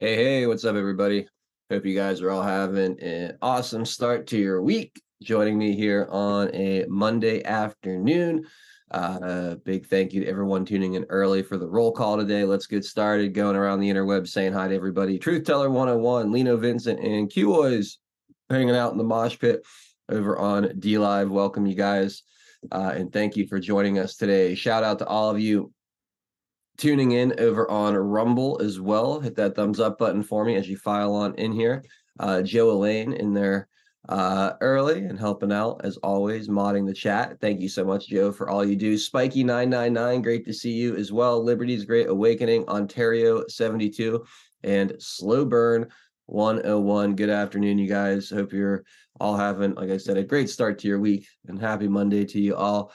Hey, what's up, everybody? Hope you guys are all having an awesome start to your week. Joining me here on a Monday afternoon. Big thank you to everyone tuning in early for the roll call today. Let's get started going around the interweb saying hi to everybody. Truth Teller 101, Lino Vincent, and Q-Boys hanging out in the mosh pit over on D Live. Welcome, you guys, and thank you for joining us today. Shout out to all of you tuning in over on Rumble as well. Hit that thumbs up button for me as you file on in here. Joe Elaine in there early and helping out as always, modding the chat. Thank you so much, Joe, for all you do. Spiky999, great to see you as well. Liberty's Great Awakening, Ontario 72, and Slow Burn 101. Good afternoon, you guys. Hope you're all having, like I said, a great start to your week, and happy Monday to you all.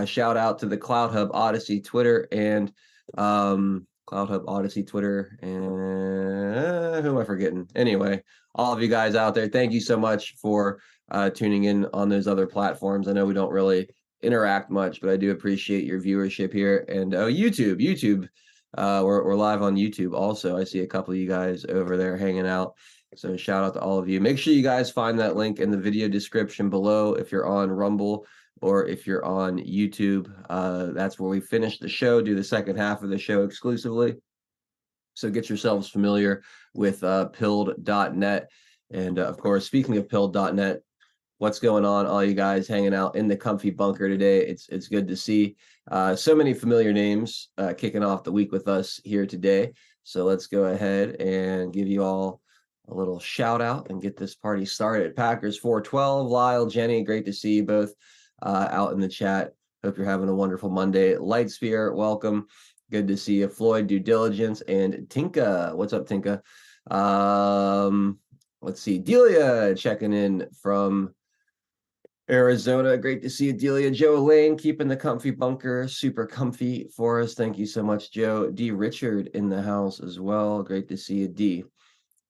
Shout out to the Cloud Hub Odyssey Twitter and Cloud Hub Odyssey Twitter, and who am I forgetting? Anyway, all of you guys out there, thank you so much for tuning in on those other platforms. I know we don't really interact much, but I do appreciate your viewership here. And YouTube, we're live on YouTube also. I see a couple of you guys over there hanging out, so shout out to all of you. Make sure you guys find that link in the video description below if you're on Rumble or if you're on YouTube. That's where we finish the show, do the second half of the show exclusively. So get yourselves familiar with pilled.net. And of course, speaking of pilled.net, what's going on, all you guys hanging out in the comfy bunker today? It's good to see so many familiar names kicking off the week with us here today. So let's go ahead and give you all a little shout out and get this party started. Packers 412, Lyle, Jenny, great to see you both out in the chat. Hope you're having a wonderful Monday. Lightsphere, welcome. Good to see you. Floyd, Due Diligence, and Tinka. What's up, Tinka? Let's see. Delia checking in from Arizona. Great to see you, Delia. Joe Lane keeping the comfy bunker super comfy for us. Thank you so much, Joe. D. Richard in the house as well. Great to see you, D.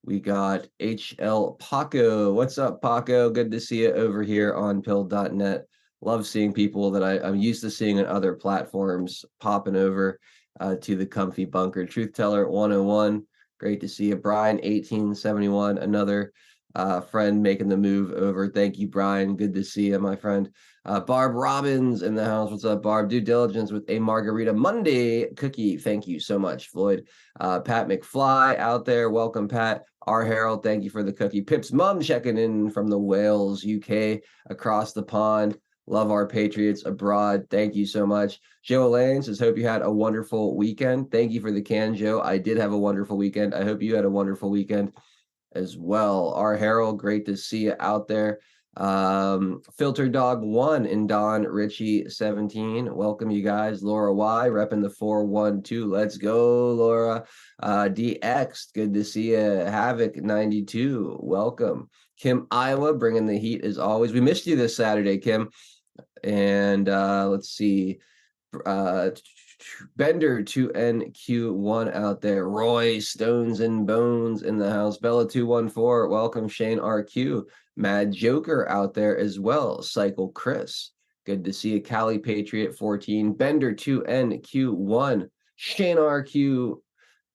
We got HL Paco. What's up, Paco? Good to see you over here on pill.net. Love seeing people that I'm used to seeing on other platforms popping over to the comfy bunker. Truth Teller 101. Great to see you. Brian 1871, another friend making the move over. Thank you, Brian. Good to see you, my friend. Barb Robbins in the house. What's up, Barb? Due Diligence with a Margarita Monday cookie. Thank you so much, Floyd. Pat McFly out there. Welcome, Pat. R. Harold, thank you for the cookie. Pip's mom checking in from the Wales, UK, across the pond. Love our Patriots abroad. Thank you so much. Joe Elaine says, hope you had a wonderful weekend. Thank you for the can, Joe. I did have a wonderful weekend. I hope you had a wonderful weekend as well. R. Harold, great to see you out there. Filter Dog 1 and Don Richie 17. Welcome, you guys. Laura Y repping the 412. Let's go, Laura. DX, good to see you. Havoc 92, welcome. Kim Iowa bringing the heat as always. We missed you this Saturday, Kim. And let's see. Bender 2NQ1 out there. Roy Stones and Bones in the house. Bella 214, welcome. Shane RQ. Mad Joker out there as well. Cycle Chris, good to see you. Cali Patriot 14. Bender 2NQ1. Shane RQ,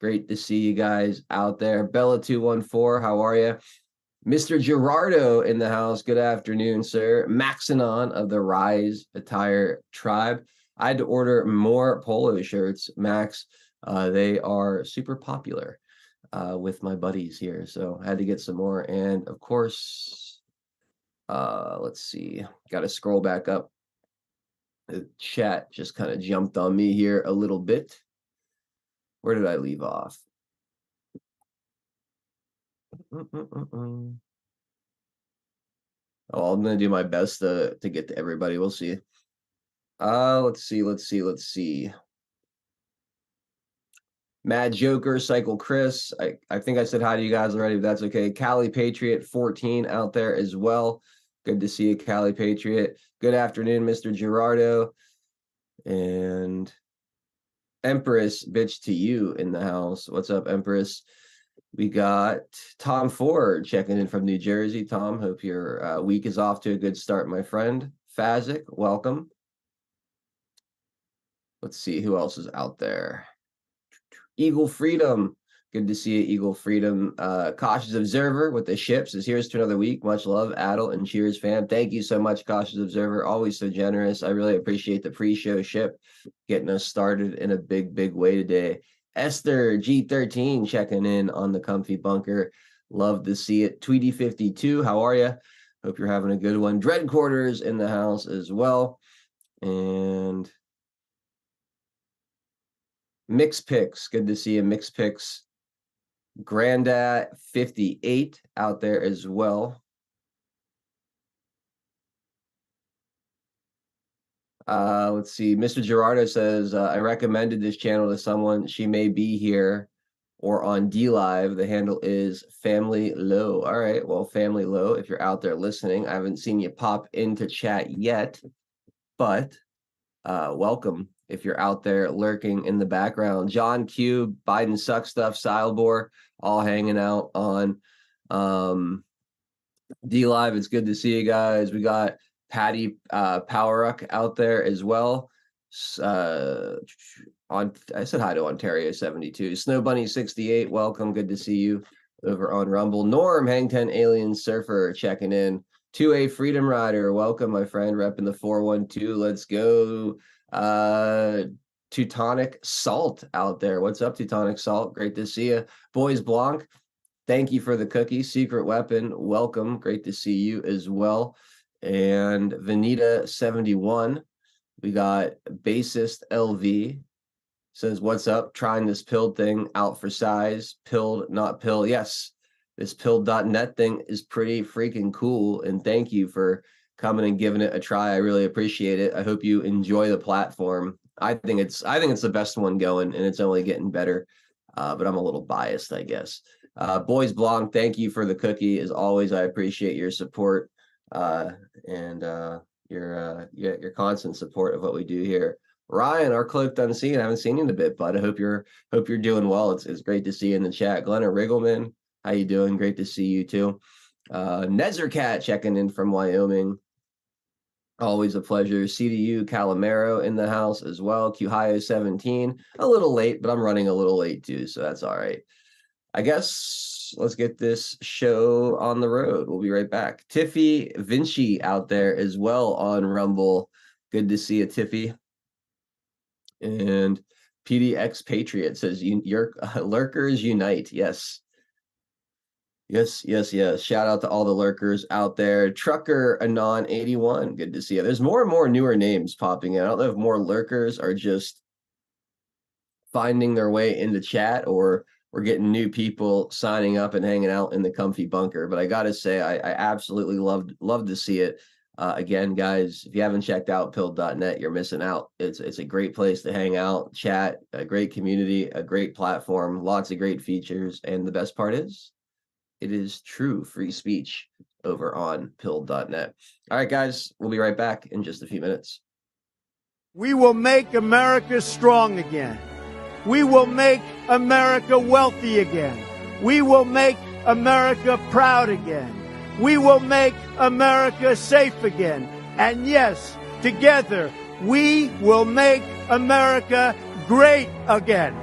great to see you guys out there. Bella 214, how are you? Mr. Gerardo in the house. Good afternoon, sir. Maxinon of the Rise Attire Tribe. I had to order more polo shirts, Max. They are super popular with my buddies here, so I had to get some more. And of course, let's see, got to scroll back up. The chat just kind of jumped on me here a little bit. Where did I leave off? Oh, I'm gonna do my best to get to everybody. We'll see. Let's see. Mad Joker, Cycle Chris. I think I said hi to you guys already, but that's okay. Cali Patriot 14 out there as well. Good to see you, Cali Patriot. Good afternoon, Mr. Gerardo. And Empress, bitch to you in the house. What's up, Empress? We got Tom Ford checking in from New Jersey. Tom, hope your week is off to a good start, my friend. Fazik, welcome. Let's see who else is out there. Eagle Freedom, Good to see you, Eagle Freedom. Cautious Observer with the ships is here's to another week. Much love, Adel and Cheers fam. Thank you so much, Cautious Observer. Always so generous. I really appreciate the pre-show ship getting us started in a big, big way today. Esther G13 checking in on the comfy bunker. Love to see it. Tweety52, how are you? Hope you're having a good one. Dread Quarters in the house as well. And Mix Picks. Good to see you, Mix Picks. Grandad 58 out there as well. Let's see. Mr. Gerardo says, I recommended this channel to someone. She may be here or on D Live. The handle is Family Low. All right. Well, Family Low, if you're out there listening, I haven't seen you pop into chat yet, but welcome if you're out there lurking in the background. John Q, Biden Suck Stuff, Silebor, all hanging out on D Live. It's good to see you guys. We got Patty Poweruck out there as well. I said hi to Ontario 72. Snow Bunny 68, welcome. Good to see you over on Rumble. Norm, Hang 10 Alien Surfer checking in. 2A Freedom Rider, welcome, my friend, repping the 412. Let's go. Teutonic Salt out there. What's up, Teutonic Salt? Great to see you. Boys Blanc, thank you for the cookie. Secret Weapon, welcome. Great to see you as well. And Vanita 71. We got Bassist LV. Says, what's up? Trying this pilled thing out for size. Pilled, not pill. Yes, this pilled.net thing is pretty freaking cool. And thank you for coming and giving it a try. I really appreciate it. I hope you enjoy the platform. I think it's the best one going, and it's only getting better. But I'm a little biased, I guess. Boys Blanc, thank you for the cookie. As always, I appreciate your support and your constant support of what we do here. Ryan, our Cloaked Unseen, I haven't seen you in a bit, bud. I hope you're doing well. It's great to see you in the chat. Glenna Riggleman, how you doing? Great to see you too. Nezercat checking in from Wyoming. Always a pleasure. CDU Calamero in the house as well. Qhio 17, a little late, but I'm running a little late too, so that's all right. I guess let's get this show on the road. We'll be right back. Tiffy Vinci out there as well on Rumble. Good to see you, Tiffy. And PDX Patriot says, your lurkers unite. Yes. Shout out to all the lurkers out there. Trucker Anon 81. Good to see you. There's more and more newer names popping in. I don't know if more lurkers are just finding their way into chat, or we're getting new people signing up and hanging out in the comfy bunker. But I gotta say, I absolutely love to see it. Again, guys, if you haven't checked out pilled.net, you're missing out. It's a great place to hang out, chat, a great community, a great platform, lots of great features, and the best part is, it is true free speech over on pilled.net. All right, guys, we'll be right back in just a few minutes. We will make America strong again. We will make America wealthy again. We will make America proud again. We will make America safe again. And yes, together, we will make America great again.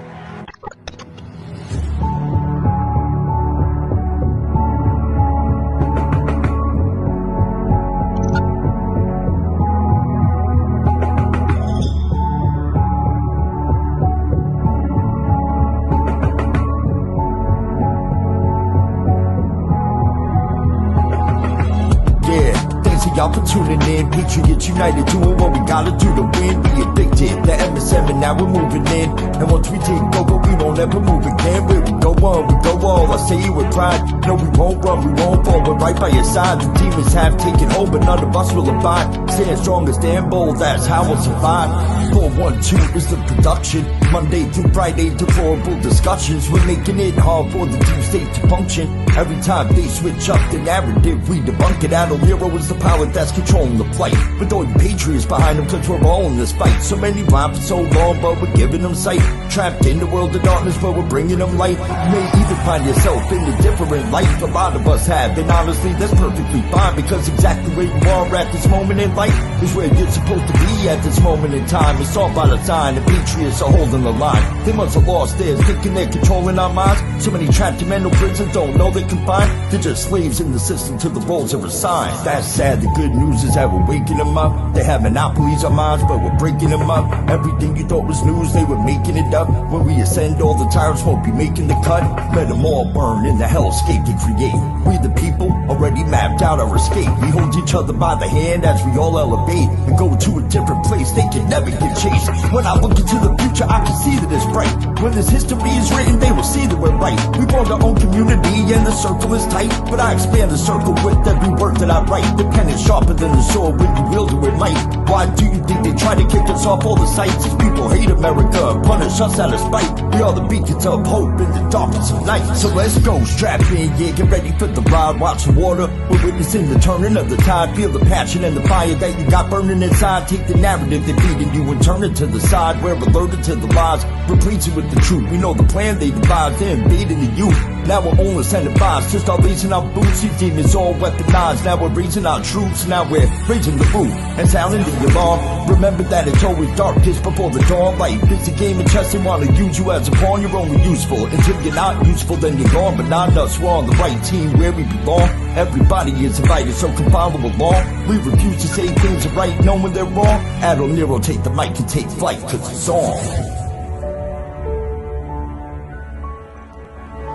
Y'all for tuning in, Patriots United, doing what we gotta do to win. We addicted, the MS7, now we're moving in. And once we take over, we won't ever move again. Where we go on, we go all, I say it with pride. No, we won't run, we won't fall, we're right by your side. The demons have taken hold, but none of us will abide. Stand strong and stand bold, that's how we'll survive. 412 is the production, Monday through Friday, deplorable discussions. We're making it hard for the deep state to function. Every time they switch up the narrative, we debunk it. Adult hero is the power that's controlling the plight. With all the patriots behind them, cause we're all in this fight. So many rhyme for so long, but we're giving them sight. Trapped in the world of darkness, but we're bringing them light. You may even find yourself in a different life. A lot of us have, and honestly, that's perfectly fine. Because exactly where you are at this moment in life is where you're supposed to be at this moment in time. It's all by design, the patriots are holding holding the line. They must have lost theirs, thinking they're controlling our minds. So many trapped in mental prisons don't know they can find. They're just slaves in the system to the roles they're assigned. That's sad. The good news is that we're waking them up. They have monopolies on minds, but we're breaking them up. Everything you thought was news, they were making it up. When we ascend, all the tyrants won't be making the cut. Let them all burn in the hellscape they create. We the people already mapped out our escape. We hold each other by the hand as we all elevate and go to a different place. They can never get chased. When I look into the future, I can see that it's bright. When this history is written, they will see that we're right. We formed our own community and the circle is tight. But I expand the circle with every word that I write. The pen is sharper than the sword when you wield it with might. Why do you think they try to kick us off all the sites? These people hate America, punish us out of spite. We are the beacons of hope in the darkness of night. So let's go, strap in, yeah, get ready for the ride. Watch the water, we're witnessing the turning of the tide. Feel the passion and the fire that you got burning inside. Take the narrative they're feeding you and turn it to the side. We're alerted to the lies, replace it with the truth. We know the plan they devised, they're invading the youth. Now we're only incentivized to start raising our boots. These demons all weaponized. Now we're raising our troops. Now we're raising the roof and sounding the alarm. Remember that it's always darkest before the dawn. Life is a game of chess. They want to use you as a pawn. You're only useful until you're not useful. Then you're gone, but not us. We're on the right team where we belong. Everybody is invited, so come follow along. We refuse to say things are right, knowing they're wrong. Adol Nero, take the mic and take flight, cause it's on.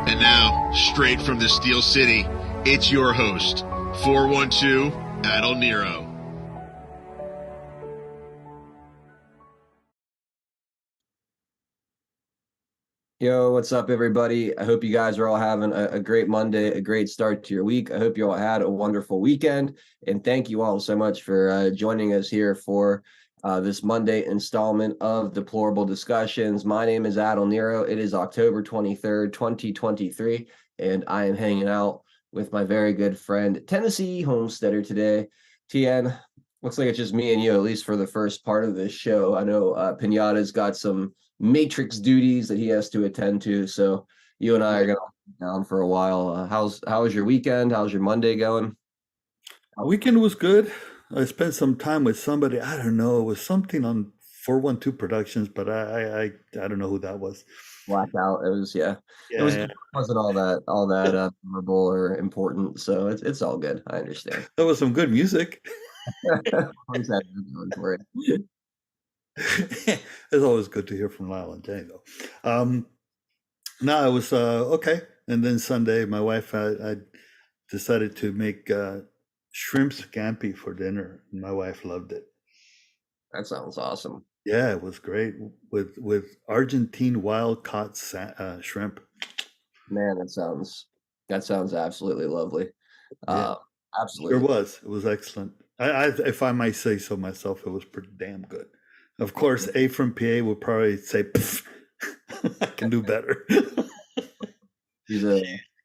And now, straight from the Steel City, it's your host, 412 Adol Nero. Yo, what's up, everybody? I hope you guys are all having a great Monday, a great start to your week. I hope you all had a wonderful weekend. And thank you all so much for joining us here for this Monday installment of Deplorable Discussions. My name is Adol Nero. It is October 23rd, 2023, and I am hanging out with my very good friend, Tennessee Homesteader today. TN, looks like it's just me and you, at least for the first part of this show. I know Pinata's got some Matrix duties that he has to attend to, so you and I are going to be down for a while. How was your weekend? How's your Monday going? Weekend was good. I spent some time with somebody. I don't know. It was something on 412 Productions, but I don't know who that was. Blackout. It was Yeah. It wasn't all that memorable or important, so it's all good. I understand. That was some good music. Always had that going for it. It's always good to hear from Lyle and Jane, though. No, it was okay. And then Sunday, my wife I decided to make shrimp scampi for dinner. My wife loved it. That sounds awesome. Yeah, it was great with Argentine wild caught shrimp. Man, that sounds absolutely lovely. Yeah, Absolutely. sure was. It was excellent. If I might say so myself, it was pretty damn good. Of course, A from PA would probably say, I can do better. She's a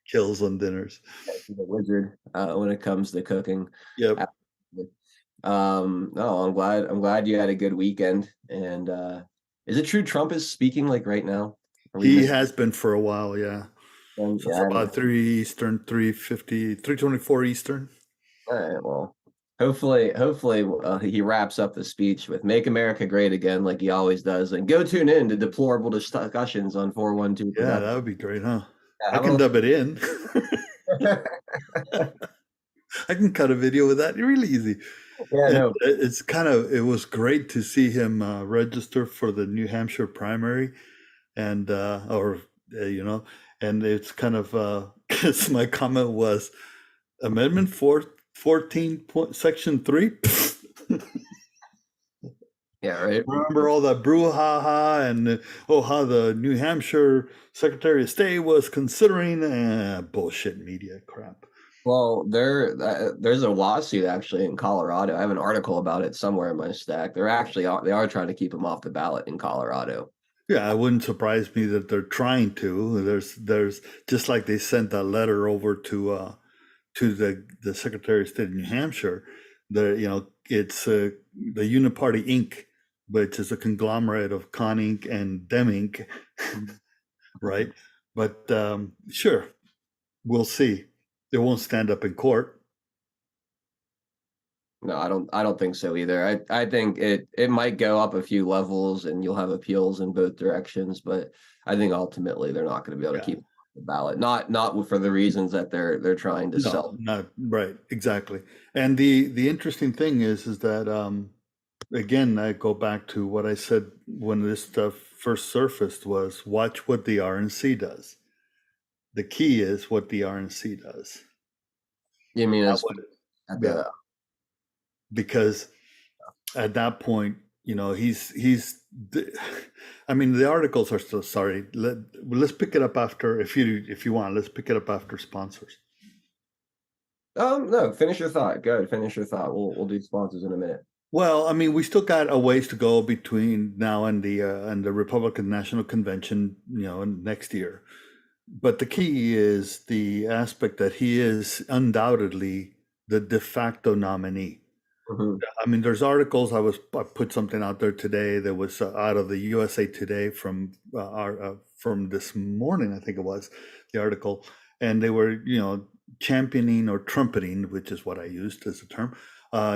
Kills on dinners. She's a wizard when it comes to cooking. Yep. No, I'm glad you had a good weekend. And is it true Trump is speaking like right now? He has been for a while, yeah. And, So it's about 3 Eastern, 3:50, 3:24 Eastern. All right, well, hopefully he wraps up the speech with "Make America Great Again" like he always does, and go tune in to Deplorable Discussions on 412. Yeah, that would be great, huh? Yeah, I can dub it in. I can cut a video with that really easy. Yeah, no. It was great to see him register for the New Hampshire primary, and and it's kind of because my comment was Amendment 14 Section 3. Yeah, right. Remember all that brouhaha and how the New Hampshire Secretary of State was considering bullshit media crap. Well, there's a lawsuit actually in Colorado. I have an article about it somewhere in my stack. They are trying to keep him off the ballot in Colorado. Yeah, it wouldn't surprise me that they're trying to. There's just like they sent that letter over to the Secretary of State of New Hampshire. It's the Uniparty Inc., which is a conglomerate of Con Inc. and Dem Inc. Right? But sure, we'll see. It won't stand up in court. No, I don't think so either. I think it might go up a few levels and you'll have appeals in both directions, but I think ultimately they're not going to be able to Yeah. keep the ballot. Not for the reasons that they're trying to No, sell. not right. Exactly. And the interesting thing is that again, I go back to what I said when this stuff first surfaced was watch what the RNC does. The key is what the RNC does. You mean That as would, at yeah, the because at that point, he's. I mean, the articles are still sorry. Let's pick it up after if you want. Let's pick it up after sponsors. no, finish your thought. Go ahead, finish your thought. We'll do sponsors in a minute. Well, I mean, we still got a ways to go between now and the Republican National Convention, next year. But the key is the aspect that he is undoubtedly the de facto nominee. Mhm. I mean, there's articles. I put something out there today that was out of the USA Today from this morning, I think it was the article, and they were championing or trumpeting, which is what I used as a term,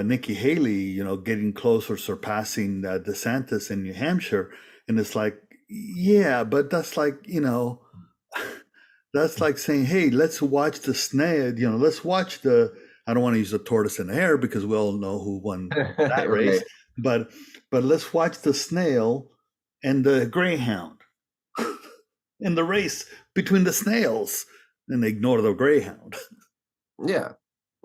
Nikki Haley, getting close or surpassing DeSantis in New Hampshire, and it's like, yeah, but that's like that's like saying, hey, let's watch the snail, let's watch the I don't want to use the tortoise and the hare because we all know who won that Right. race, but let's watch the snail and the greyhound in the race between the snails and ignore the greyhound. Yeah.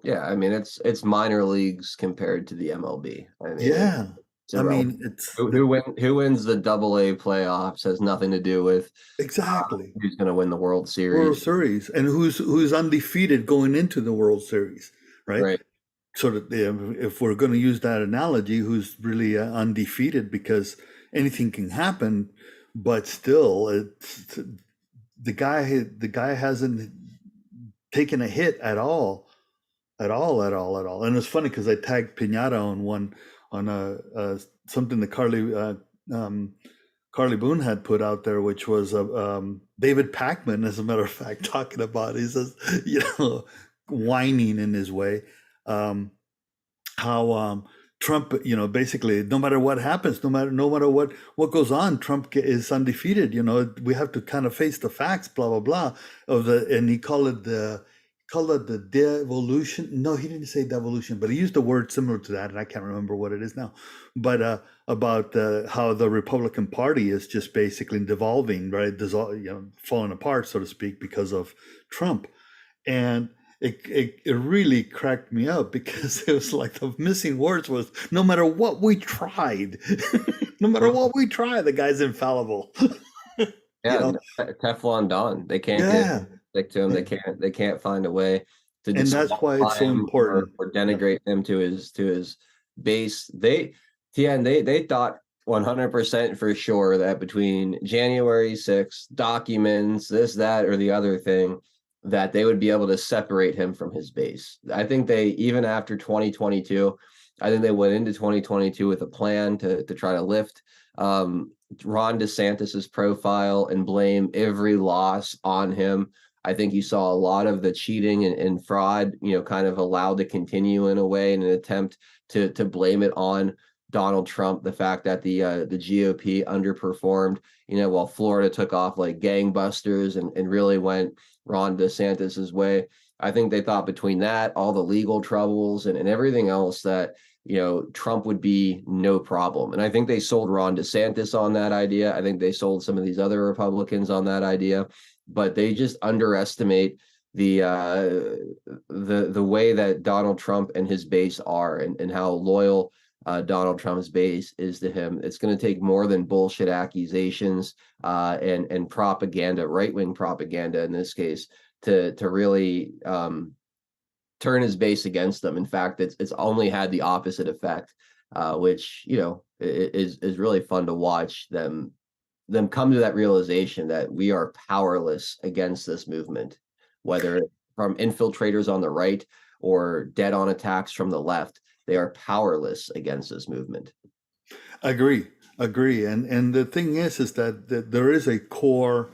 Yeah. I mean, it's minor leagues compared to the MLB. I mean, Yeah, it's I irrelevant. mean it's Who wins the AA playoffs has nothing to do with exactly who's going to win the World World Series. Series and who's undefeated going into the World Series, right? Right. So that if we're going to use that analogy, who's really undefeated because anything can happen, but still, the guy hasn't taken a hit at all, at all, at all, at all. And it's funny because I tagged Pinata on one on something that Carly Boone had put out there, which was David Packman, as a matter of fact, talking about he says, whining in his way. Um, how Trump, basically, no matter what happens, no matter what goes on, Trump is undefeated. We have to kind of face the facts, blah blah blah. And he called it the devolution. No, he didn't say devolution, but he used a word similar to that, and I can't remember what it is now. But about how the Republican Party is just basically devolving, right, falling apart, so to speak, because of Trump. And it really cracked me up because it was like the missing words was no matter what we tried, no matter what we try, the guy's infallible. you Yeah, know, Teflon Don. They can't get yeah, stick to him. They and, can't find a way to and that's why it's disqualify so him important. or Yeah, denigrate him to his base. They thought 100% for sure that between January 6th, documents, this, that, or the other thing, that they would be able to separate him from his base. I think they, even after 2022, I think they went into 2022 with a plan to try to lift Ron DeSantis's profile and blame every loss on him. I think you saw a lot of the cheating and fraud, kind of allowed to continue in a way in an attempt to blame it on Donald Trump. The fact that the GOP underperformed, while Florida took off like gangbusters and really went Ron DeSantis's way. I think they thought between that, all the legal troubles and everything else that Trump would be no problem. And I think they sold Ron DeSantis on that idea. I think they sold some of these other Republicans on that idea, but they just underestimate the way that Donald Trump and his base are and how loyal Donald Trump's base is to him. It's going to take more than bullshit accusations and propaganda, right-wing propaganda in this case, to really turn his base against them. In fact, it's only had the opposite effect, which is really fun to watch them come to that realization that we are powerless against this movement, whether from infiltrators on the right or dead-on attacks from the left. They are powerless against this movement. agree, agree. And the thing is that there is a core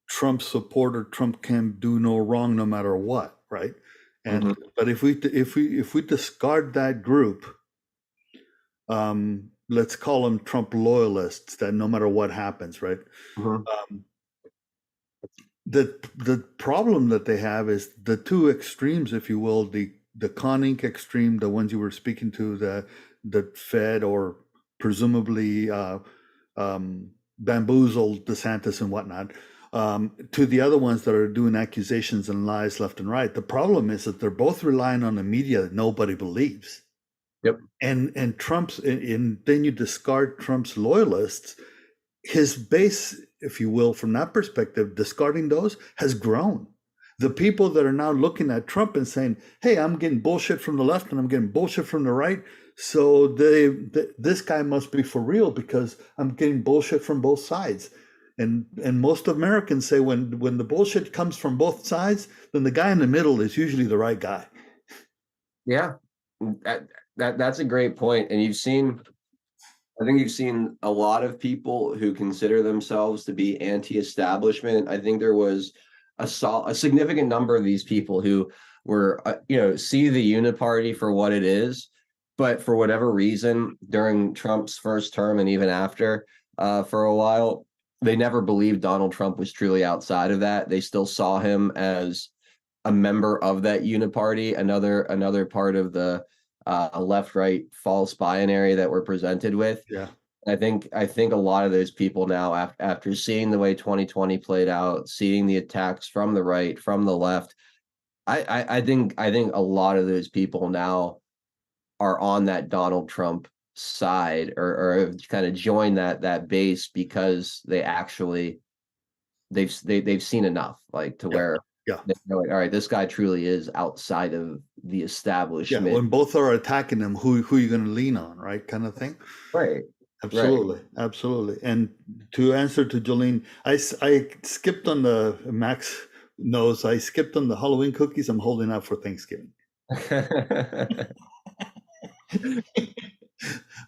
Trump supporter. Trump can do no wrong, no matter what, right? And but if we discard that group, let's call them Trump loyalists, that no matter what happens, right? Mhm. The problem that they have is the two extremes, if you will, the conning extreme, the ones you were speaking to, the Fed or presumably bamboozled DeSantis and whatnot, to the other ones that are doing accusations and lies left and right. The problem is that they're both relying on the media that nobody believes. Yep. And Trump's, and then you discard Trump's loyalists, his base, if you will, from that perspective, discarding those has grown. The people that are now looking at Trump and saying, "Hey, I'm getting bullshit from the left and I'm getting bullshit from the right, so this guy must be for real because I'm getting bullshit from both sides." And most Americans say when the bullshit comes from both sides, then the guy in the middle is usually the right guy. Yeah, that's a great point. And I think you've seen a lot of people who consider themselves to be anti-establishment. I think there was a significant number of these people who were, see the uniparty for what it is, but for whatever reason, during Trump's first term and even after, for a while, they never believed Donald Trump was truly outside of that. They still saw him as a member of that uniparty, another part of the left-right false binary that we're presented with. Yeah. I think a lot of those people now, after seeing the way 2020 played out, seeing the attacks from the right, from the left, I think a lot of those people now are on that Donald Trump side, or have kind of joined that base because they've seen enough, like, to Yeah. where Yeah. they're like, all right, this guy truly is outside of the Yeah. establishment. When both are attacking him, who are you going to lean on, right? Kind of thing. Right. Absolutely, absolutely. And to answer to Jolene, I skipped on the Max knows I skipped on the Halloween cookies. I'm holding out for Thanksgiving.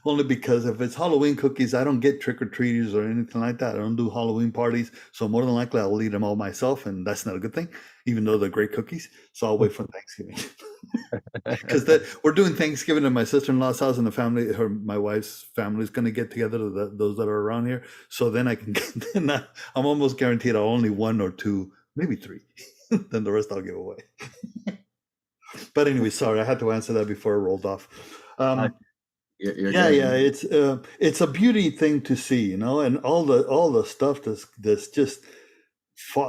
Only because if it's Halloween cookies, I don't get trick or treaters or anything like that. I don't do Halloween parties, so more than likely I'll eat them all myself, and that's not a good thing, even though they're great cookies. So I'll wait for Thanksgiving. Because we're doing Thanksgiving at my sister-in-law's house, and my wife's family is going to get together. Those that are around here, so then I can. Then I'm almost guaranteed I'll only one or two, maybe three. Then the rest I'll give away. But anyway, sorry, I had to answer that before I rolled off. You're Yeah, good. yeah, it's a beauty thing to see, and all the stuff that's just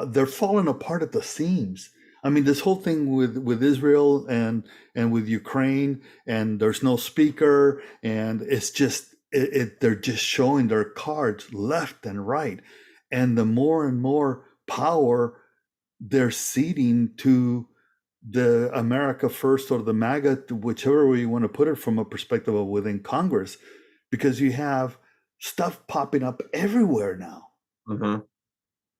they're falling apart at the seams. I mean, this whole thing with Israel and with Ukraine, and there's no speaker, and it's just they're just showing their cards left and right, and the more and more power they're ceding to the America First or the MAGA, whichever way you want to put it from a perspective of within Congress, because you have stuff popping up everywhere now. Mm-hmm.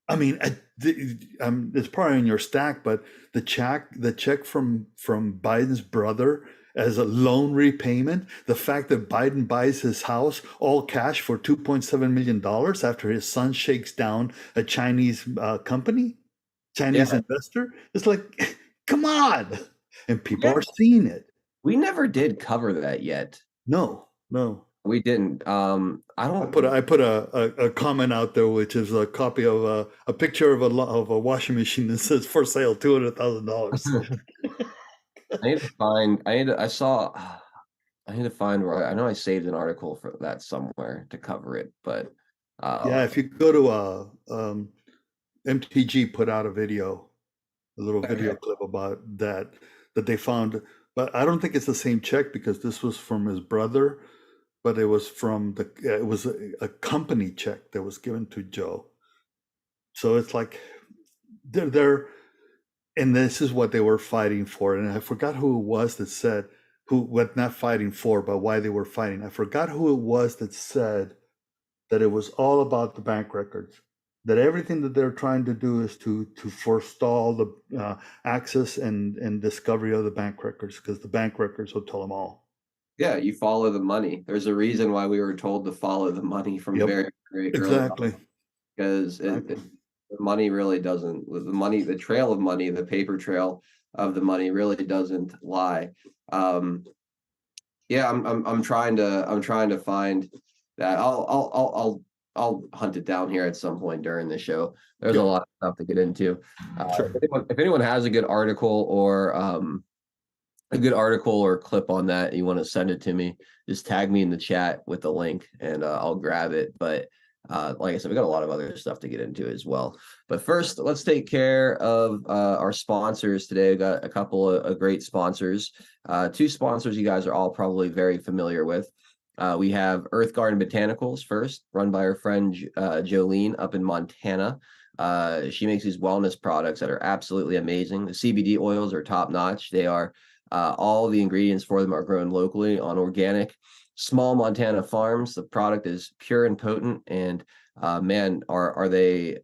I mean, it's probably in your stack, but the check from Biden's brother as a loan repayment, the fact that Biden buys his house all cash for $2.7 million after his son shakes down a Chinese Chinese investor, it's like, come on. And people are seeing it. We never did cover that yet. No. We didn't. I put a comment out there, which is a copy of a picture of a washing machine that says for sale, $200,000. I need to find. I need to find where I know I saved an article for that somewhere to cover it, but Yeah, if you go to MTG put out a little video clip about that they found, but I don't think it's the same check because this was from his brother, but it was from it was a company check that was given to Joe. So it's like they're and this is what they were fighting for, and I forgot who it was that said what not fighting for, but why they were fighting. I forgot who it was that said that it was all about the bank records, that everything that they're trying to do is to forestall the access and discovery of the bank records, because the bank records will tell them all. yeah, you follow the money. There's a reason why we were told to follow the money from very, very early on, Exactly. because the money really doesn't. The trail of money, the paper trail, of the money really doesn't lie. Yeah, I'm trying to find that. I'll hunt it down here at some point during the show. There's a Yeah, lot of stuff to get into. sure. If anyone has a good article or clip on that, you want to send it to me, just tag me in the chat with the link and I'll grab it. But like I said, we got a lot of other stuff to get into as well. But first, let's take care of our sponsors today. We got a couple of great sponsors. Two sponsors you guys are all probably very familiar with. We have Earth Garden Botanicals first, run by our friend Jolene up in Montana. She makes these wellness products that are absolutely amazing. The CBD oils are top notch. They are all the ingredients for them are grown locally on organic, small Montana farms. The product is pure and potent, and man, are they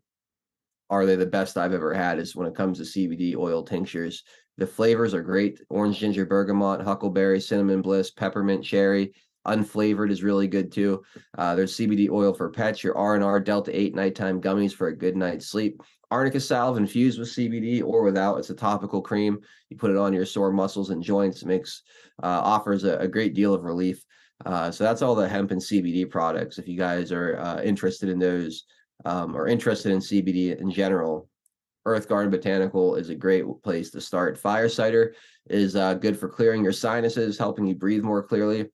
the best I've ever had? Is when it comes to CBD oil tinctures. The flavors are great: orange, ginger, bergamot, huckleberry, cinnamon bliss, peppermint, cherry. Unflavored is really good too. There's CBD oil for pets, your R&R Delta 8 nighttime gummies for a good night's sleep. Arnica salve infused with CBD or without. It's a topical cream. You put it on your sore muscles and joints. It offers a great deal of relief. So that's all the hemp and CBD products. If you guys are interested in those or interested in CBD in general, Earth Garden Botanical is a great place to start. Fire cider is good for clearing your sinuses, helping you breathe more clearly.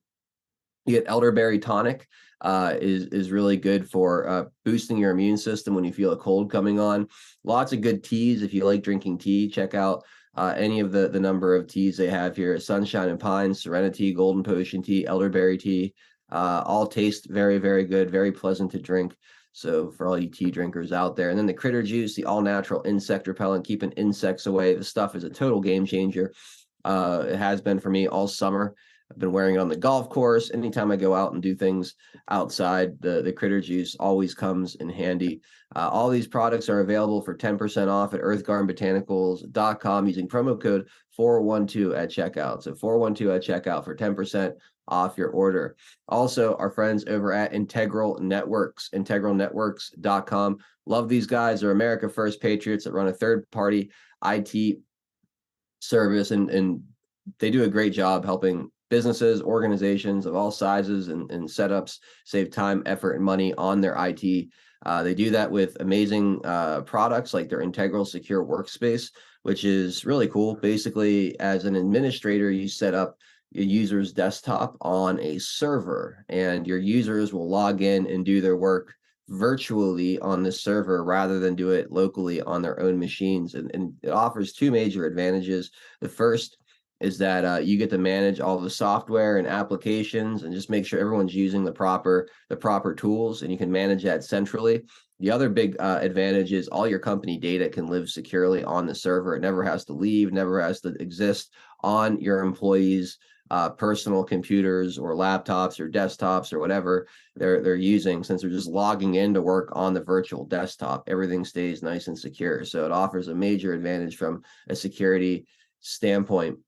You get elderberry tonic is really good for boosting your immune system when you feel a cold coming on. Lots of good teas. If you like drinking tea, check out any of the number of teas they have here: Sunshine and Pine, Serenity, Golden Potion tea, elderberry tea. All taste very, very good, very pleasant to drink. So for all you tea drinkers out there. And then the Critter Juice, the all natural insect repellent, keeping insects away. The stuff is a total game changer. It has been for me all summer. I've been wearing it on the golf course. Anytime I go out and do things outside, the Critter Juice always comes in handy. All these products are available for 10% off at earthgardenbotanicals.com using promo code 412 at checkout. So 412 at checkout for 10% off your order. Also, our friends over at Integral Networks, integralnetworks.com. Love these guys. They're America First Patriots that run a third-party IT service, and they do a great job helping businesses, organizations of all sizes and setups save time, effort, and money on their IT. They do that with amazing products like their Integral Secure Workspace, which is really cool. Basically, as an administrator, you set up a user's desktop on a server, and your users will log in and do their work virtually on the server rather than do it locally on their own machines. And it offers two major advantages. The first is that you get to manage all the software and applications and just make sure everyone's using the proper tools, and you can manage that centrally. The other big advantage is all your company data can live securely on the server. It never has to leave, never has to exist on your employees' personal computers or laptops or desktops or whatever they're using. Since they're just logging in to work on the virtual desktop, everything stays nice and secure. So it offers a major advantage from a security standpoint.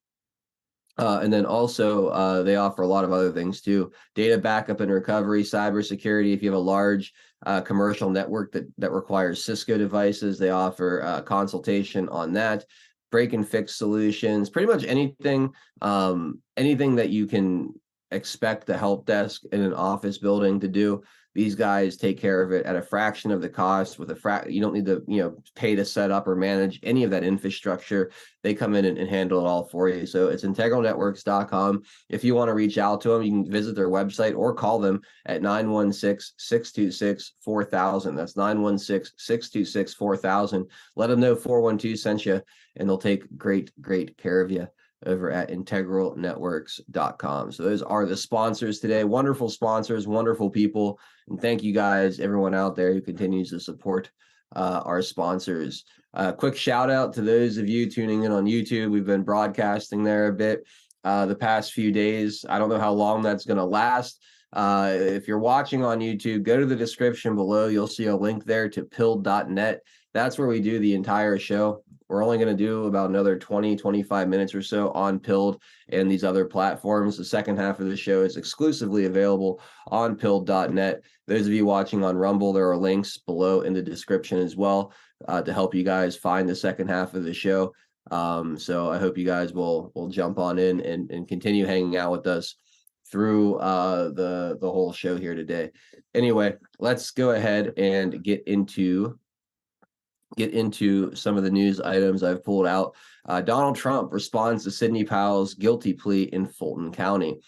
And then also they offer a lot of other things too: data backup and recovery, cybersecurity. If you have a large commercial network that requires Cisco devices, they offer consultation on that. Break and fix solutions, pretty much anything that you can expect the help desk in an office building to do. These guys take care of it at a fraction of the cost. With you don't need to pay to set up or manage any of that infrastructure. They come in and handle it all for you. So it's integralnetworks.com. If you want to reach out to them, you can visit their website or call them at 916-626-4000. That's 916-626-4000. Let them know 412 sent you, and they'll take great care of you over at integralnetworks.com. So those are the sponsors today. Wonderful sponsors, wonderful people. And thank you guys, everyone out there who continues to support our sponsors. Quick shout out to those of you tuning in on YouTube. We've been broadcasting there a bit the past few days. I don't know how long that's going to last. If you're watching on YouTube, go to the description below. You'll see a link there to pilled.net. That's where we do the entire show. We're only going to do about another 20-25 minutes or so on Pilled and these other platforms. The second half of the show is exclusively available on pilled.net. Those of you watching on Rumble, there are links below in the description as well to help you guys find the second half of the show. So I hope you guys will jump on in and continue hanging out with us through the whole show here today. Anyway, let's go ahead and get into some of the news items I've pulled out. Donald Trump responds to Sidney Powell's guilty plea in Fulton County.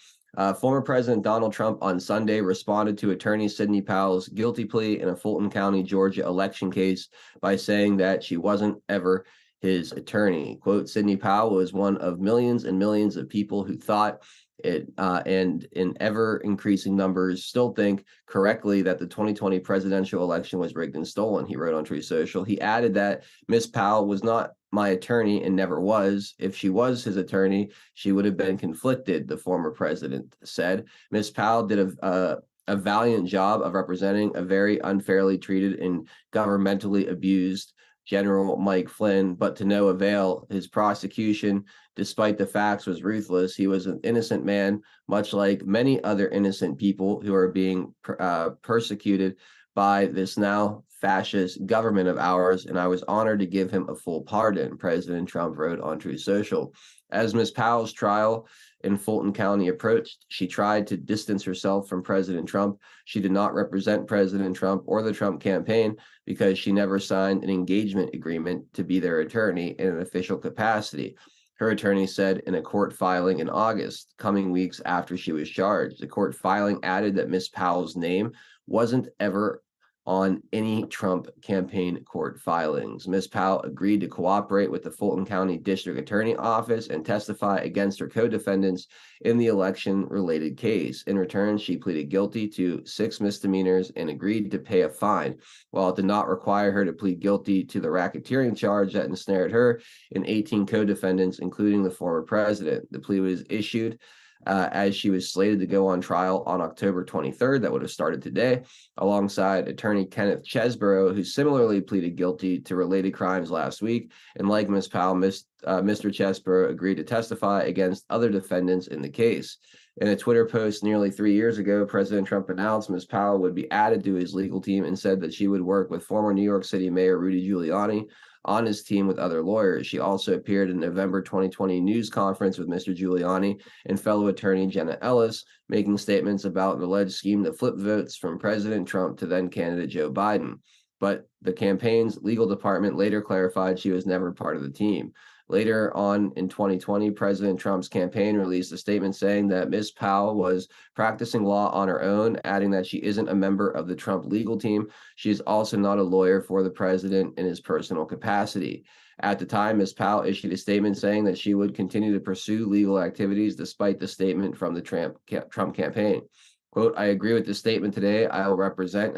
Former President Donald Trump on Sunday responded to attorney Sidney Powell's guilty plea in a Fulton County, Georgia election case by saying that she wasn't ever his attorney. Quote, Sidney Powell was one of millions and millions of people who thought it, and in ever increasing numbers still think correctly that the 2020 presidential election was rigged and stolen, he wrote on Truth Social. He added that Miss Powell was not my attorney and never was. If she was his attorney, she would have been conflicted, the former president said. Miss Powell did a valiant job of representing a very unfairly treated and governmentally abused General Mike Flynn, but to no avail. His prosecution, despite the facts, was ruthless. He was an innocent man, much like many other innocent people who are being persecuted by this now fascist government of ours, and I was honored to give him a full pardon, President Trump wrote on Truth Social. As Ms. Powell's trial in Fulton County approached, she tried to distance herself from President Trump. She did not represent President Trump or the Trump campaign because she never signed an engagement agreement to be their attorney in an official capacity. Her attorney said in a court filing in August, coming weeks after she was charged. The court filing added that Ms. Powell's name wasn't ever on any Trump campaign court filings. Ms. Powell agreed to cooperate with the Fulton County District Attorney Office and testify against her co-defendants in the election-related case. In return, she pleaded guilty to 6 misdemeanors and agreed to pay a fine. While it did not require her to plead guilty to the racketeering charge that ensnared her and 18 co-defendants, including the former president, the plea was issued as she was slated to go on trial on October 23rd, that would have started today, alongside attorney Kenneth Chesborough, who similarly pleaded guilty to related crimes last week. And like Ms. Powell, Mr. Chesborough agreed to testify against other defendants in the case. In a Twitter post nearly 3 years ago, President Trump announced Ms. Powell would be added to his legal team and said that she would work with former New York City Mayor Rudy Giuliani on his team with other lawyers. She also appeared in November 2020 news conference with Mr. Giuliani and fellow attorney Jenna Ellis, making statements about an alleged scheme to flip votes from President Trump to then candidate Joe Biden. But the campaign's legal department later clarified she was never part of the team. Later on in 2020, President Trump's campaign released a statement saying that Ms. Powell was practicing law on her own, adding that she isn't a member of the Trump legal team. She is also not a lawyer for the president in his personal capacity. At the time, Ms. Powell issued a statement saying that she would continue to pursue legal activities despite the statement from the Trump campaign. Quote, I agree with this statement today. I will represent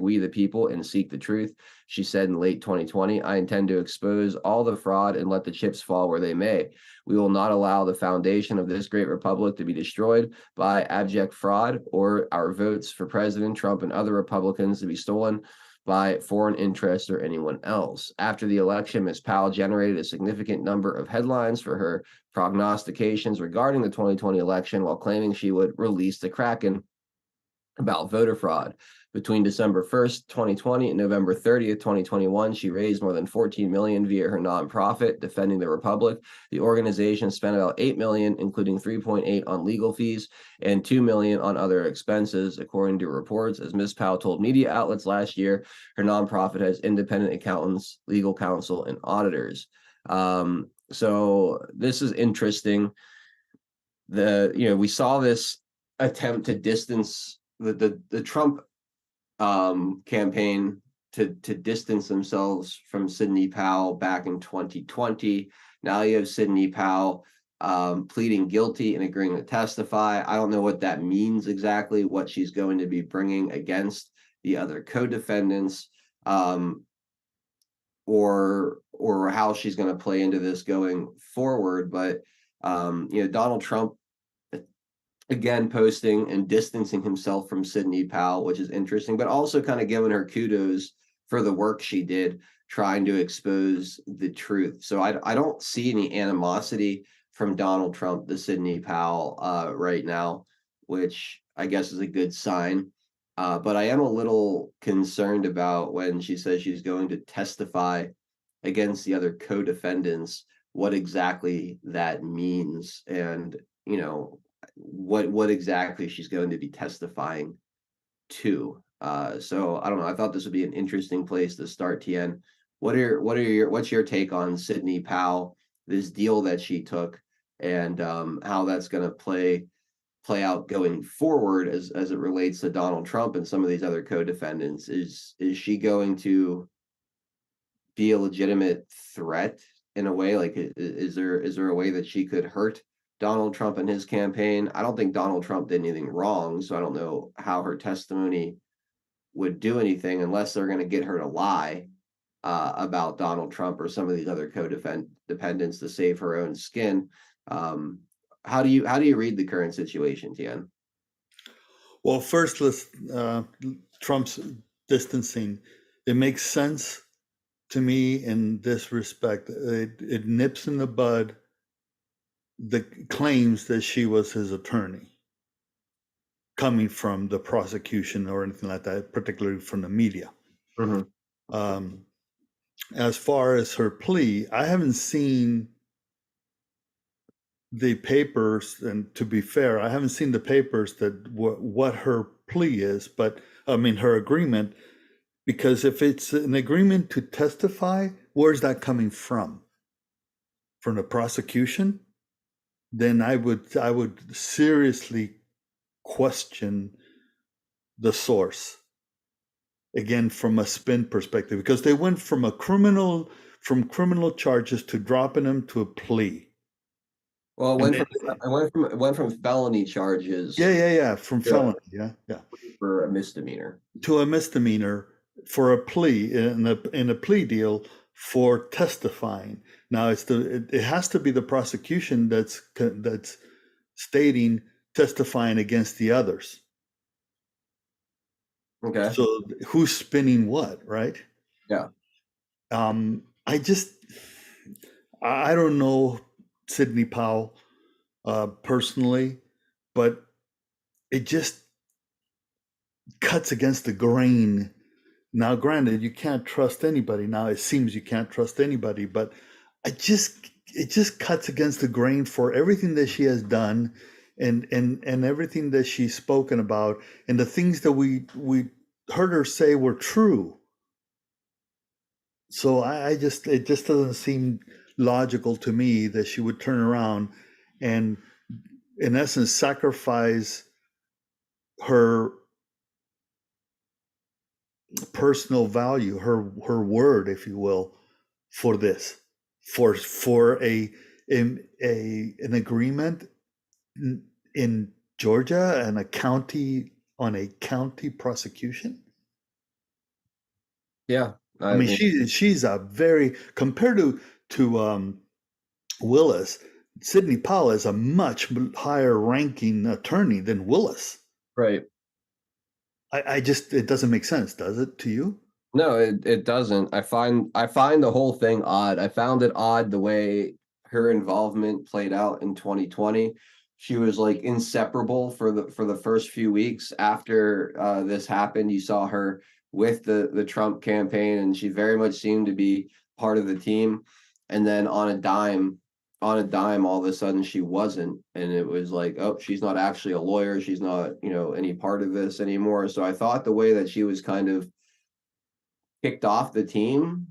#We the People and seek the truth. She said in late 2020, I intend to expose all the fraud and let the chips fall where they may. We will not allow the foundation of this great republic to be destroyed by abject fraud or our votes for President Trump and other Republicans to be stolen by foreign interests or anyone else. After the election, Ms. Powell generated a significant number of headlines for her prognostications regarding the 2020 election while claiming she would release the Kraken about voter fraud. Between December 1st, 2020 and November 30th, 2021, she raised more than $14 million via her nonprofit, Defending the Republic. The organization spent about $8 million, including $3.8 on legal fees and $2 million on other expenses, according to reports. As Ms. Powell told media outlets last year, her nonprofit has independent accountants, legal counsel, and auditors. So this is interesting. We saw this attempt to distance the Trump campaign to distance themselves from Sidney Powell back in 2020. Now you have Sidney Powell pleading guilty and agreeing to testify. I don't know what that means exactly, what she's going to be bringing against the other co-defendants, or how she's going to play into this going forward. But Donald Trump again posting and distancing himself from Sidney Powell, which is interesting, but also kind of giving her kudos for the work she did trying to expose the truth. So I don't see any animosity from Donald Trump to Sidney Powell right now, which I guess is a good sign. But I am a little concerned about when she says she's going to testify against the other co-defendants. what exactly that means, and what exactly she's going to be testifying to. So I don't know. I thought this would be an interesting place to start, Tien. What's your take on Sidney Powell, this deal that she took, and how that's going to play out going forward as it relates to Donald Trump and some of these other co-defendants? Is she going to be a legitimate threat in a way? Like, is there a way that she could hurt Donald Trump and his campaign? I don't think Donald Trump did anything wrong, so I don't know how her testimony would do anything unless they're going to get her to lie about Donald Trump or some of these other co-defendants to save her own skin. Um, how do you read the current situation, Tian? Well, first, let's Trump's distancing. It makes sense to me in this respect. It nips in the bud the claims that she was his attorney, coming from the prosecution or anything like that, particularly from the media. Mm-hmm. As far as her plea, I haven't seen the papers, and to be fair, I haven't seen the papers that what her plea is, but I mean her agreement, because if it's an agreement to testify, where's that coming from? From the prosecution? Then I would seriously question the source, again, from a spin perspective, because they went from criminal charges to dropping them to a plea. Well, it went from felony charges from Yeah. felony, for a misdemeanor. to a misdemeanor for a plea in a plea deal for testifying. Now it has to be the prosecution that's stating testifying against the others. Okay. So who's spinning what, right? Yeah. I don't know Sidney Powell personally, but it just cuts against the grain. Now, granted, you can't trust anybody. Now it seems you can't trust anybody, but it just cuts against the grain for everything that she has done and everything that she's spoken about and the things that we heard her say were true. So it just doesn't seem logical to me that she would turn around and in essence sacrifice her personal value, her word, if you will, for this, for an agreement in Georgia and on a county prosecution. Yeah. I mean, she's a very, compared to Willis, Sidney Powell is a much higher ranking attorney than Willis. Right. It doesn't make sense, does it to you? No, it doesn't. I find the whole thing odd. I found it odd the way her involvement played out in 2020. She was like inseparable for the first few weeks after this happened. You saw her with the Trump campaign, and she very much seemed to be part of the team. And then on a dime, all of a sudden she wasn't, and it was like, oh, she's not actually a lawyer. She's not, any part of this anymore. So I thought the way that she was kind of kicked off the team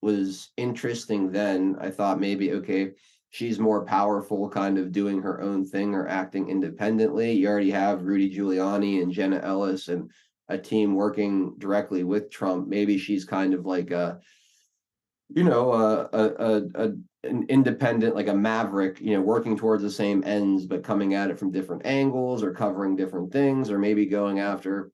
was interesting. Then I thought maybe, okay, she's more powerful, kind of doing her own thing or acting independently. You already have Rudy Giuliani and Jenna Ellis and a team working directly with Trump. Maybe she's kind of like an independent, like a maverick, working towards the same ends, but coming at it from different angles or covering different things, or maybe going after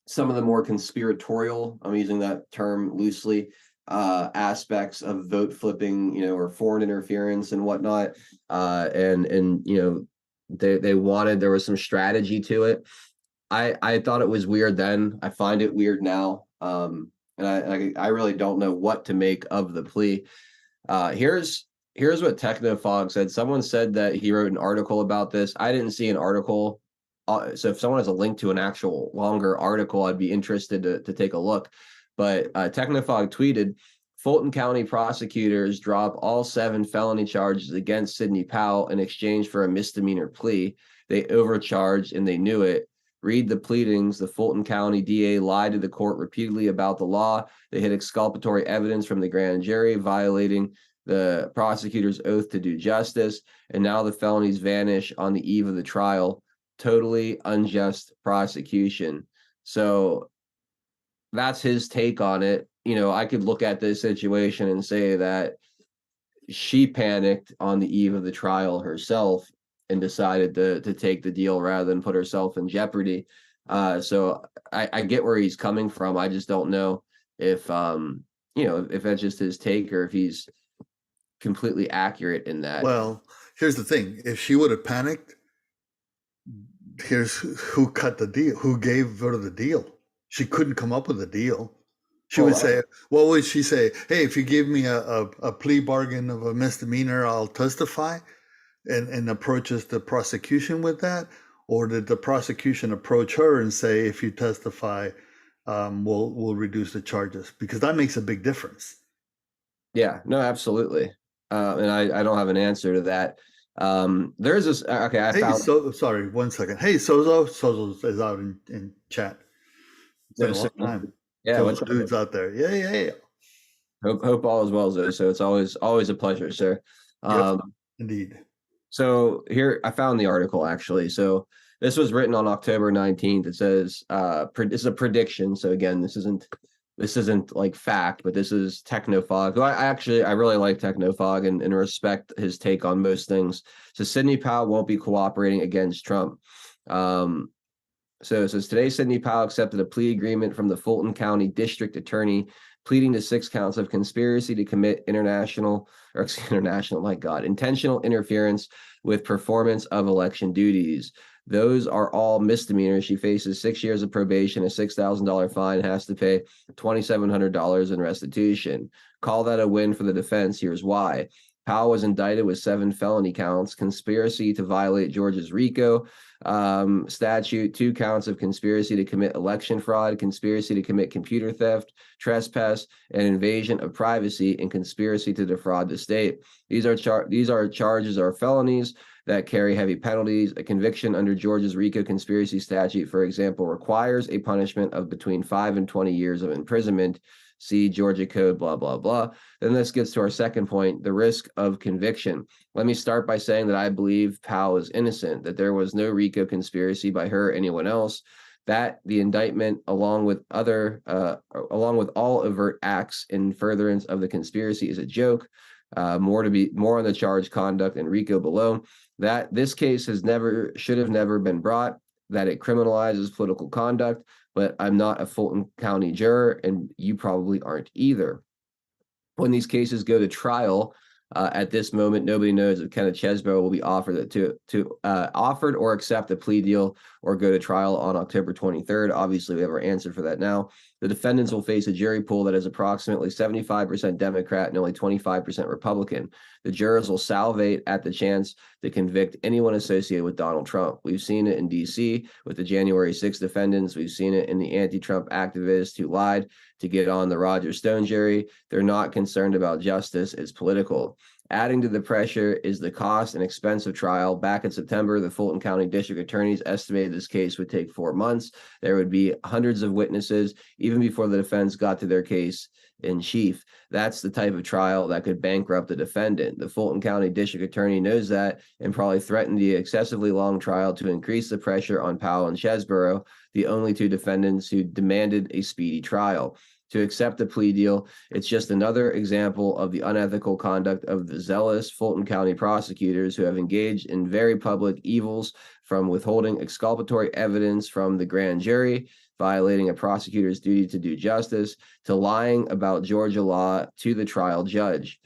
some of the more conspiratorial, I'm using that term loosely, aspects of vote flipping, or foreign interference and whatnot. They wanted, there was some strategy to it. I thought it was weird then. I find it weird now. And I really don't know what to make of the plea. Here's what Technofog said. Someone said that he wrote an article about this. I didn't see an article. So if someone has a link to an actual longer article, I'd be interested to take a look. But Technofog tweeted, Fulton County prosecutors drop all 7 felony charges against Sidney Powell in exchange for a misdemeanor plea. They overcharged and they knew it. Read the pleadings. The Fulton County DA lied to the court repeatedly about the law. They hid exculpatory evidence from the grand jury, violating the prosecutor's oath to do justice. And now the felonies vanish on the eve of the trial. Totally unjust prosecution. So that's his take on it. I could look at this situation and say that she panicked on the eve of the trial herself and decided to take the deal rather than put herself in jeopardy. So I get where he's coming from. I just don't know if if that's just his take or if he's completely accurate in that. Well, here's the thing: if she would have panicked, here's who cut the deal, who gave her the deal. She couldn't come up with a deal. She would say, what would she say? Hey, if you give me a plea bargain of a misdemeanor, I'll testify, and approaches the prosecution with that? Or did the prosecution approach her and say, if you testify, we'll reduce the charges? Because that makes a big difference. Yeah, no, absolutely. And I don't have an answer to that. There's this. Okay, I found. Sorry, 1 second. Hey, Sozo is out in chat. It's been a long time. Yeah, what's dudes out there? Yeah. Hope all is well, though. So it's always a pleasure, sir. Yep, indeed. So here I found the article actually. So this was written on October 19th. It says this is a prediction. So again, this isn't like fact, but this is Technofog. I really like Technofog and respect his take on most things. So Sidney Powell won't be cooperating against Trump. So it says today, Sidney Powell accepted a plea agreement from the Fulton County District Attorney, pleading to 6 counts of conspiracy to commit intentional interference with performance of election duties. Those are all misdemeanors. She faces 6 years of probation, a $6,000 fine, has to pay $2,700 in restitution. Call that a win for the defense. Here's why. Powell was indicted with 7 felony counts: conspiracy to violate Georgia's RICO statute, 2 counts of conspiracy to commit election fraud, conspiracy to commit computer theft, trespass, and invasion of privacy, and conspiracy to defraud the state. These charges are felonies that carry heavy penalties. A conviction under Georgia's RICO conspiracy statute, for example, requires a punishment of between 5 and 20 years of imprisonment. See Georgia Code, blah, blah, blah. Then this gets to our second point, the risk of conviction. Let me start by saying that I believe Powell is innocent, that there was no RICO conspiracy by her or anyone else, that the indictment, along with all overt acts in furtherance of the conspiracy, is a joke. More on the charge conduct and RICO below, that this case should have never been brought, that it criminalizes political conduct, but I'm not a Fulton County juror, and you probably aren't either. When these cases go to trial, at this moment, nobody knows if Kenneth Chesebro will be offered or accept a plea deal or go to trial on October 23rd. Obviously, we have our answer for that now. The defendants will face a jury pool that is approximately 75% Democrat and only 25% Republican. The jurors will salivate at the chance to convict anyone associated with Donald Trump. We've seen it in D.C. with the January 6th defendants. We've seen it in the anti-Trump activists who lied to get on the Roger Stone jury. They're not concerned about justice. It's political. Adding to the pressure is the cost and expense of trial. Back in September, the Fulton County District Attorneys estimated this case would take 4 months. There would be hundreds of witnesses, even before the defense got to their case in chief. That's the type of trial that could bankrupt the defendant. The Fulton County District Attorney knows that and probably threatened the excessively long trial to increase the pressure on Powell and Chesebro, the only 2 defendants who demanded a speedy trial. To accept a plea deal, it's just another example of the unethical conduct of the zealous Fulton County prosecutors who have engaged in very public evils, from withholding exculpatory evidence from the grand jury, violating a prosecutor's duty to do justice, to lying about Georgia law to the trial judge.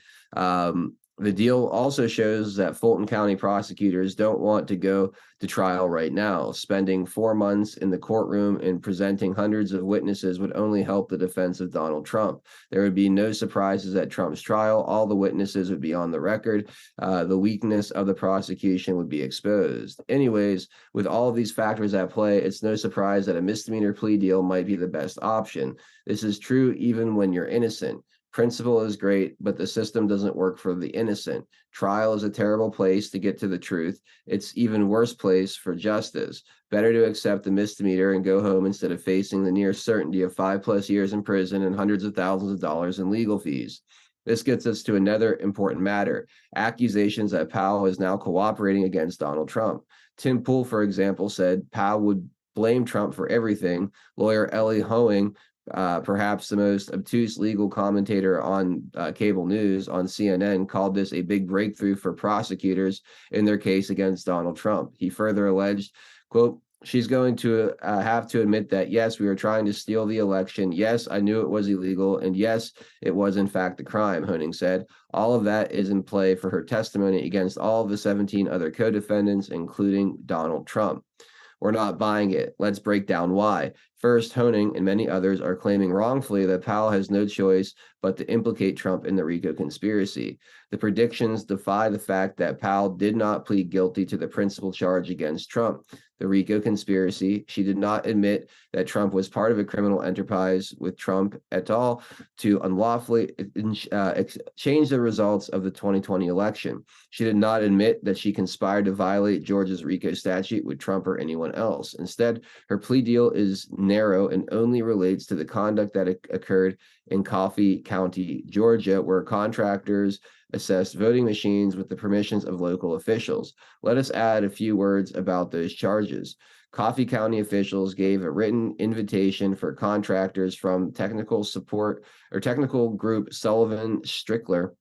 The deal also shows that Fulton County prosecutors don't want to go to trial right now. Spending 4 months in the courtroom and presenting hundreds of witnesses would only help the defense of Donald Trump. There would be no surprises at Trump's trial. All the witnesses would be on the record. The weakness of the prosecution would be exposed. Anyways, with all of these factors at play, it's no surprise that a misdemeanor plea deal might be the best option. This is true even when you're innocent. Principle is great, but the system doesn't work for the innocent. Trial is a terrible place to get to the truth. It's even worse place for justice. Better to accept the misdemeanor and go home instead of facing the near certainty of 5+ years in prison and hundreds of thousands of dollars in legal fees. This gets us to another important matter: accusations that Powell is now cooperating against Donald Trump. Tim Pool, for example, said Powell would blame Trump for everything. Lawyer Ellie Hoeing, perhaps the most obtuse legal commentator on cable news on CNN, called this a big breakthrough for prosecutors in their case against Donald Trump. He further alleged, quote, "She's going to have to admit that, yes, we were trying to steal the election. Yes, I knew it was illegal. And yes, it was in fact a crime," Hoening said. All of that is in play for her testimony against all of the 17 other co-defendants, including Donald Trump. We're not buying it. Let's break down why. First, Hoening and many others are claiming wrongfully that Powell has no choice but to implicate Trump in the RICO conspiracy. The predictions defy the fact that Powell did not plead guilty to the principal charge against Trump, the RICO conspiracy. She did not admit that Trump was part of a criminal enterprise with Trump et al. To unlawfully change the results of the 2020 election. She did not admit that she conspired to violate Georgia's RICO statute with Trump or anyone else. Instead, her plea deal is narrow and only relates to the conduct that occurred in Coffee County, Georgia, where contractors assessed voting machines with the permissions of local officials. Let us add a few words about those charges. Coffee County officials gave a written invitation for contractors from technical support or technical group Sullivan Strickler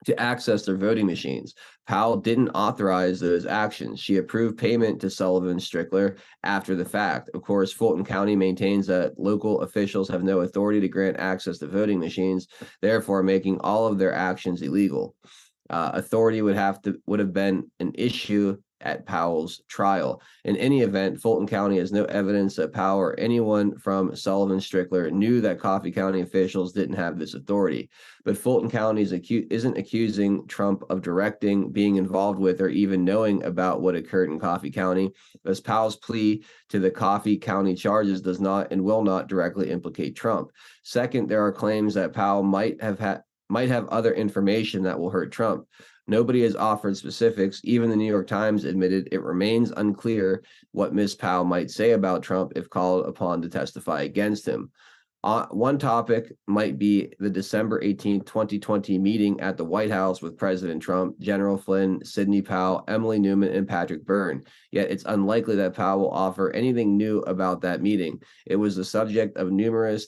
to access their voting machines. Powell didn't authorize those actions. She approved payment to Sullivan Strickler after the fact. Of course, Fulton County maintains that local officials have no authority to grant access to voting machines, therefore making all of their actions illegal. Authority would have been an issue at Powell's trial. In any event, Fulton County has no evidence that Powell or anyone from Sullivan Strickler knew that Coffee County officials didn't have this authority. But Fulton County isn't accusing Trump of directing, being involved with, or even knowing about what occurred in Coffee County, as Powell's plea to the Coffee County charges does not and will not directly implicate Trump. Second, there are claims that Powell might have other information that will hurt Trump. Nobody has offered specifics. Even the New York Times admitted it remains unclear what Ms. Powell might say about Trump if called upon to testify against him. One topic might be the December 18, 2020 meeting at the White House with President Trump, General Flynn, Sidney Powell, Emily Newman, and Patrick Byrne. Yet it's unlikely that Powell will offer anything new about that meeting. It was the subject of numerous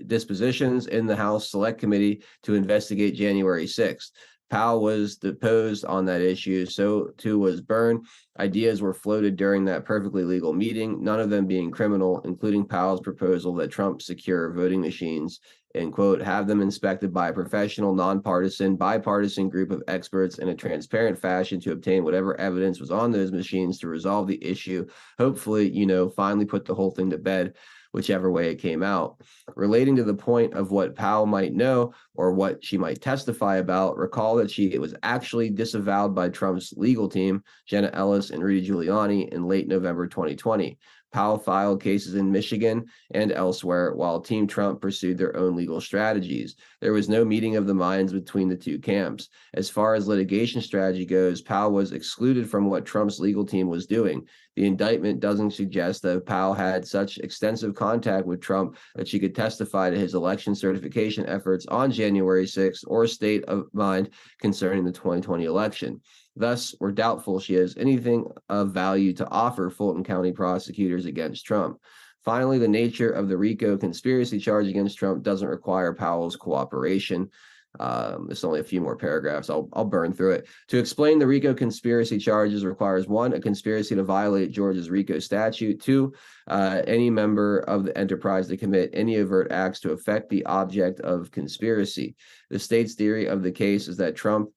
dispositions in the House Select Committee to investigate January 6th. Powell was deposed on that issue, so too was Byrne. Ideas were floated during that perfectly legal meeting, none of them being criminal, including Powell's proposal that Trump secure voting machines and, quote, have them inspected by a professional, nonpartisan, bipartisan group of experts in a transparent fashion to obtain whatever evidence was on those machines to resolve the issue. Hopefully, finally put the whole thing to bed, whichever way it came out. Relating to the point of what Powell might know or what she might testify about, recall that it was actually disavowed by Trump's legal team, Jenna Ellis and Rudy Giuliani, in late November 2020. Powell filed cases in Michigan and elsewhere while Team Trump pursued their own legal strategies. There was no meeting of the minds between the two camps. As far as litigation strategy goes, Powell was excluded from what Trump's legal team was doing. The indictment doesn't suggest that Powell had such extensive contact with Trump that she could testify to his election certification efforts on January 6th or state of mind concerning the 2020 election. Thus, we're doubtful she has anything of value to offer Fulton County prosecutors against Trump. Finally, the nature of the RICO conspiracy charge against Trump doesn't require Powell's cooperation. There's only a few more paragraphs. I'll burn through it. To explain the RICO conspiracy charges requires 1, a conspiracy to violate Georgia's RICO statute, 2, any member of the enterprise to commit any overt acts to affect the object of conspiracy. The state's theory of the case is that Trump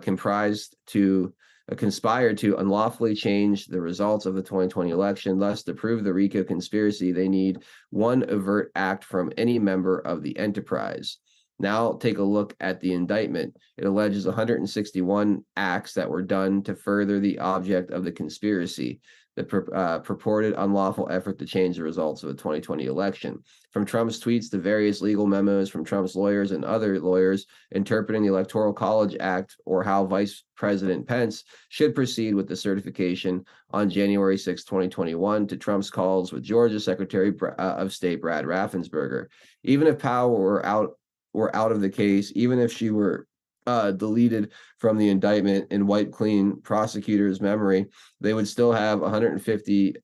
conspired to unlawfully change the results of the 2020 election. Thus, to prove the RICO conspiracy, they need 1 overt act from any member of the enterprise. Now take a look at the indictment. It alleges 161 acts that were done to further the object of the conspiracy, the purported unlawful effort to change the results of the 2020 election. From Trump's tweets to various legal memos from Trump's lawyers and other lawyers interpreting the Electoral College Act or how Vice President Pence should proceed with the certification on January 6, 2021, to Trump's calls with Georgia Secretary of State Brad Raffensperger. Even if Powell were out of the case, even if she were deleted from the indictment and wiped clean prosecutors' memory, they would still have 150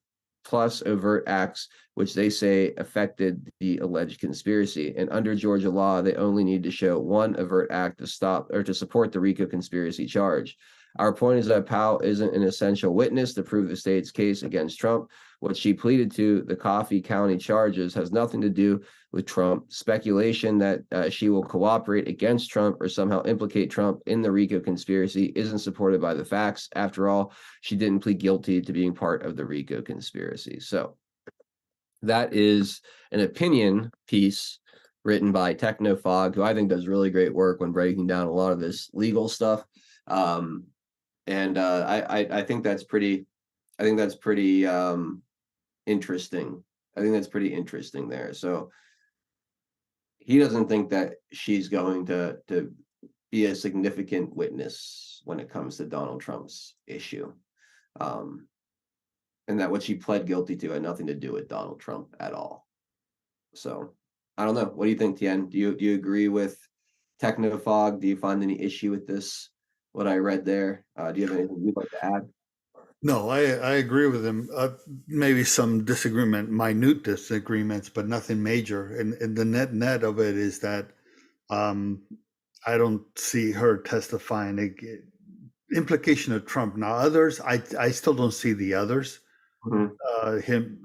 plus overt acts which they say affected the alleged conspiracy. And under Georgia law, they only need to show one overt act to stop or to support the RICO conspiracy charge. Our point is that Powell isn't an essential witness to prove the state's case against Trump. What she pleaded to, the Coffee County charges, has nothing to do with Trump. Speculation that she will cooperate against Trump or somehow implicate Trump in the RICO conspiracy isn't supported by the facts. After all, she didn't plead guilty to being part of the RICO conspiracy. So that is an opinion piece written by Technofog, who I think does really great work when breaking down a lot of this legal stuff. I think that's pretty. I think that's pretty interesting. I think that's pretty interesting there. So he doesn't think that she's going to be a significant witness when it comes to Donald Trump's issue, and that what she pled guilty to had nothing to do with Donald Trump at all. So I don't know. What do you think, Tien? Do you agree with Technofog? Do you find any issue with this? What I read there? Do you have anything you'd like to add? No, I agree with him. Maybe some minute disagreements, but nothing major. And the net of it is that I don't see her testifying. Implication of Trump. Now, others, I still don't see the others. Him,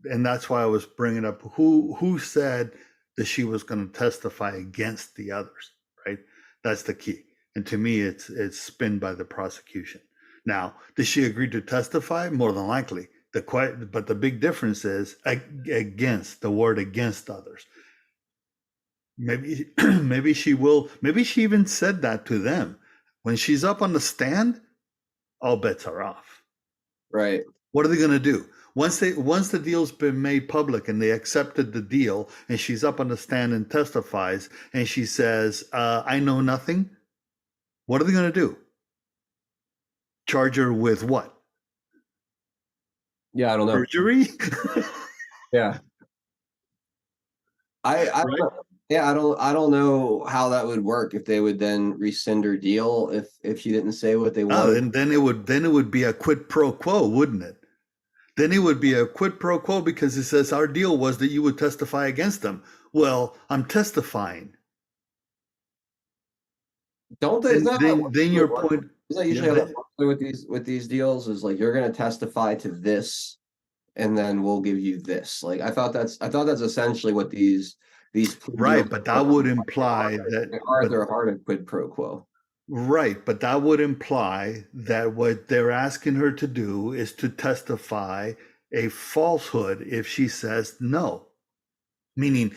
and that's why I was bringing up who said that she was going to testify against the others. Right, that's the key. And to me, it's spin by the prosecution. Now, does she agree to testify? More than likely. But the big difference is against, the word against others. Maybe she will. Maybe she even said that to them. When she's up on the stand, all bets are off. Right. What are they going to do? Once the deal's been made public and they accepted the deal, and she's up on the stand and testifies, and she says, I know nothing. What are they going to do? Charge her with what? Yeah, I don't know. Perjury? Yeah. I Right? Yeah, I don't know how that would work, if they would then rescind her deal if she didn't say what they wanted. And then it would be a quid pro quo, wouldn't it? Then it would be a quid pro quo because it says our deal was that you would testify against them. Well, I'm testifying. Don't they? Then your point. Is that usually how that works with these deals? Is like, you're going to testify to this, and then we'll give you this. Like, I thought that's essentially what these right, but that would imply that they're a part of quid pro quo. Right, but that would imply that what they're asking her to do is to testify a falsehood if she says no. Meaning,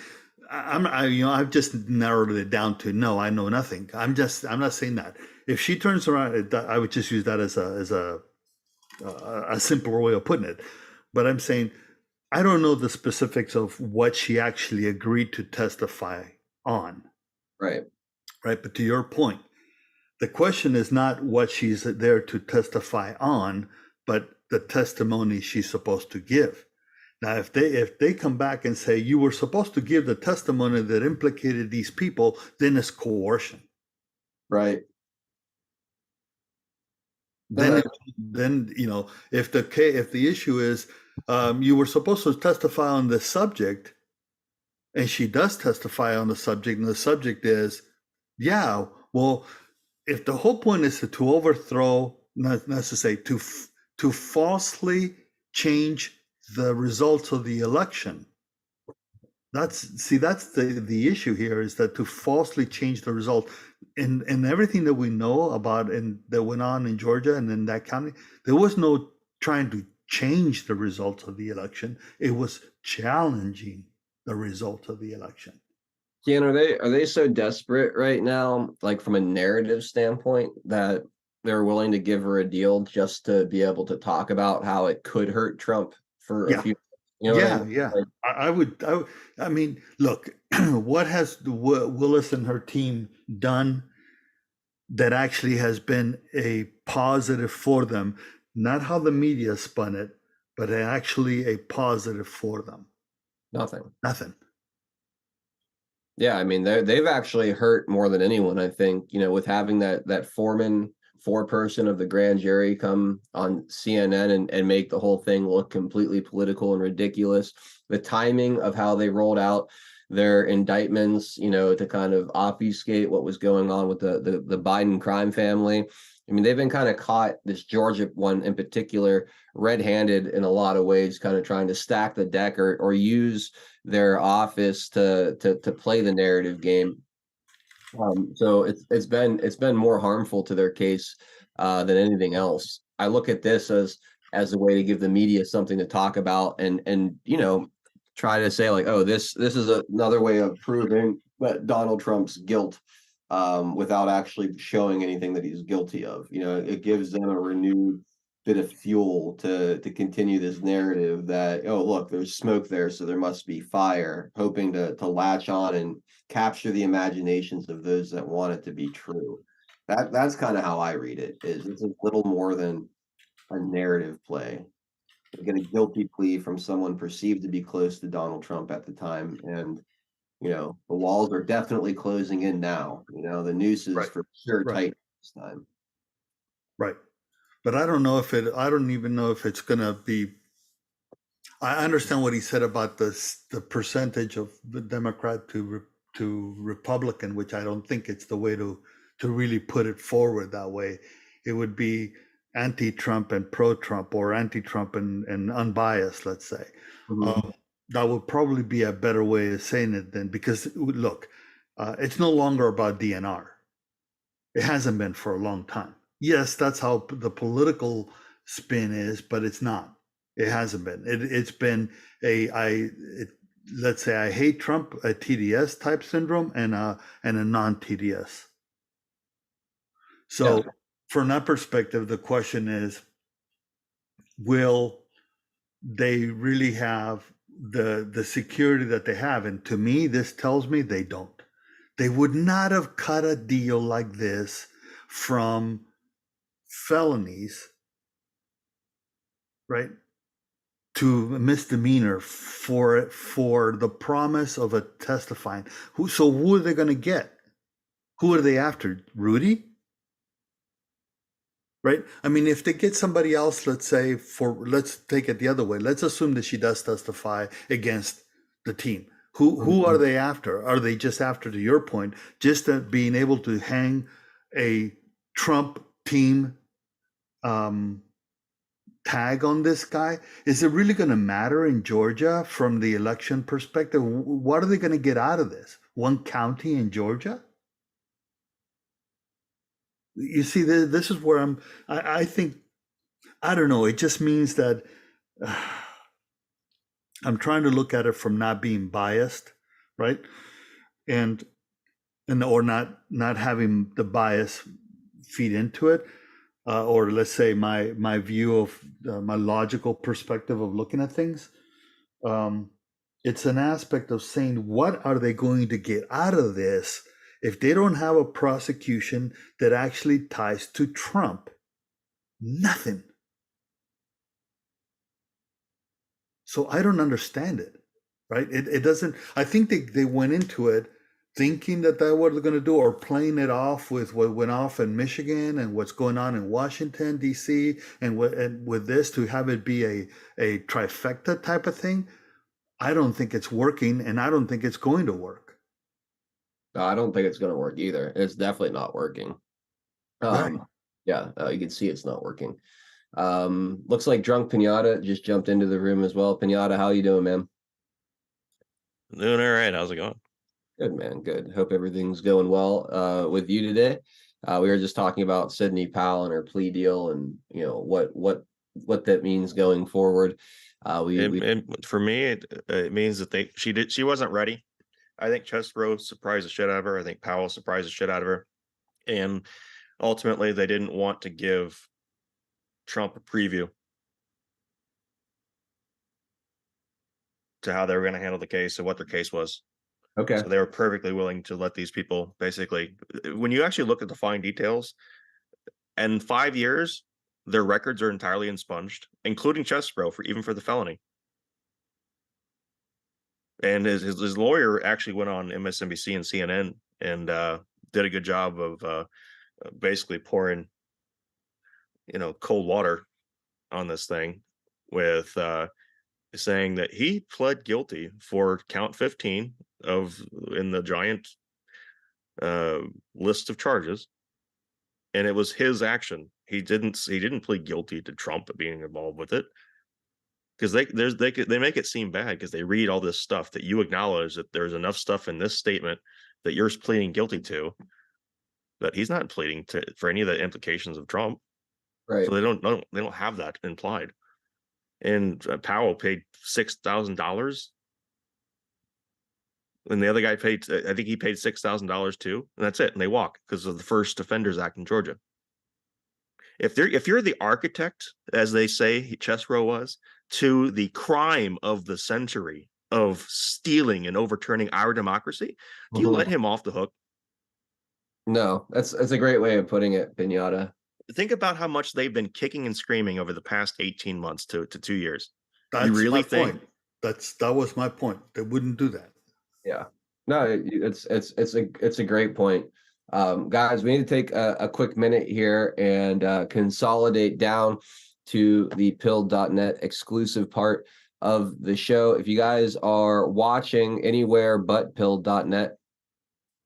I've just narrowed it down to no, I know nothing. I'm not saying that. If she turns around, I would just use that as a simpler way of putting it. But I'm saying I don't know the specifics of what she actually agreed to testify on. Right. Right, but to your point, the question is not what she's there to testify on, but the testimony she's supposed to give. Now, if they come back and say you were supposed to give the testimony that implicated these people, then it's coercion. Right. Then if the issue is you were supposed to testify on this subject, and she does testify on the subject, and the subject is, yeah, well, if the whole point is to overthrow, not to say to falsely change the results of the election, that's the issue here, is that to falsely change the result. And everything that we know about and that went on in Georgia and in that county, there was no trying to change the results of the election. It was challenging the result of the election. Ken, are they so desperate right now, like from a narrative standpoint, that they're willing to give her a deal just to be able to talk about how it could hurt Trump for a Yeah, few, you know what I yeah, mean? yeah. Like, I mean, look, what has Willis and her team done that actually has been a positive for them? Not how the media spun it, but actually a positive for them. nothing. Nothing. Yeah, I mean they've actually hurt more than anyone, I think, with having that four-person of the grand jury come on CNN and make the whole thing look completely political and ridiculous. The timing of how they rolled out their indictments, to kind of obfuscate what was going on with the Biden crime family. I mean, they've been kind of caught, this Georgia one in particular, red-handed in a lot of ways, kind of trying to stack the deck or use their office to play the narrative game. So it's been more harmful to their case than anything else. I look at this as a way to give the media something to talk about and try to say like, oh, this is another way of proving that Donald Trump's guilt without actually showing anything that he's guilty of. It gives them a renewed bit of fuel to continue this narrative that, oh, look, there's smoke there, so there must be fire, hoping to latch on and capture the imaginations of those that want it to be true. That's kind of how I read it. Is it's a little more than a narrative play. You get a guilty plea from someone perceived to be close to Donald Trump at the time, and the walls are definitely closing in now. The noose is Right. for sure Right. tight this time. Right. But I don't know if I don't even know if it's going to be. I understand what he said about the percentage of the Democrat to Republican, which I don't think it's the way to really put it forward that way. It would be anti-Trump and pro-Trump, or anti-Trump and unbiased, let's say. Mhm. That would probably be a better way of saying it then, because look, it's no longer about DNR. It hasn't been for a long time. Yes, that's how the political spin is, but it's not. It hasn't been. It's been let's say I hate Trump, a TDS type syndrome, and a non-TDS. Yeah. So from that perspective, the question is, will they really have the security that they have? And to me, this tells me they don't. They would not have cut a deal like this from felonies, right, to a misdemeanor for the promise of a testifying. Who are they going to get? Who are they after? Rudy? Right? I mean, if they get somebody else, let's say, let's take it the other way. Let's assume that she does testify against the team. Who are they after? Are they just after, to your point, just being able to hang a Trump team tag on this guy? Is it really going to matter in Georgia from the election perspective? What are they going to get out of this? One county in Georgia? You see, this is where I think, I don't know, it just means that I'm trying to look at it from not being biased, right? And or not having the bias feed into it. Or let's say my view of my logical perspective of looking at things. It's an aspect of saying, what are they going to get out of this if they don't have a prosecution that actually ties to Trump? Nothing. So I don't understand it, right? It doesn't. I think they went into it thinking that what they're going to do, or playing it off with what went off in Michigan and what's going on in Washington, D.C., and with this, to have it be a trifecta type of thing. I don't think it's working, and I don't think it's going to work. No, I don't think it's going to work either. It's definitely not working. Right. Yeah, you can see it's not working. Looks like Drunk Pinata just jumped into the room as well. Pinata, how you doing, man? Doing all right. How's it going? Good, man. Good. Hope everything's going well with you today. We were just talking about Sidney Powell and her plea deal, and what that means going forward. And for me, it means that she wasn't ready. I think Chesbro surprised the shit out of her. I think Powell surprised the shit out of her. And ultimately, they didn't want to give Trump a preview to how they were going to handle the case and what their case was. Okay. So they were perfectly willing to let these people basically, when you actually look at the fine details, in 5 years, their records are entirely expunged, including Chesbro for the felony. And his lawyer actually went on MSNBC and CNN and did a good job of basically pouring, cold water on this thing with saying that he pled guilty for count 15 of in the giant list of charges, and it was his action. He didn't plead guilty to Trump being involved with it, because they make it seem bad because they read all this stuff that you acknowledge that there's enough stuff in this statement that you're pleading guilty to, that he's not pleading to for any of the implications of Trump. Right. So they don't have that implied. And Powell paid $6,000, and the other guy paid, I think he paid $6,000 too, and that's it. And they walk because of the First Offenders Act in Georgia. If you're the architect, as they say Chesbro was, to the crime of the century of stealing and overturning our democracy, do you let him off the hook? No, that's a great way of putting it, Pinata. Think about how much they've been kicking and screaming over the past 18 months to 2 years. That's you really my think point. That was my point. They wouldn't do that. Yeah. No, it's a great point. Guys, we need to take a quick minute here and consolidate down to the pill.net exclusive part of the show. If you guys are watching anywhere but pill.net,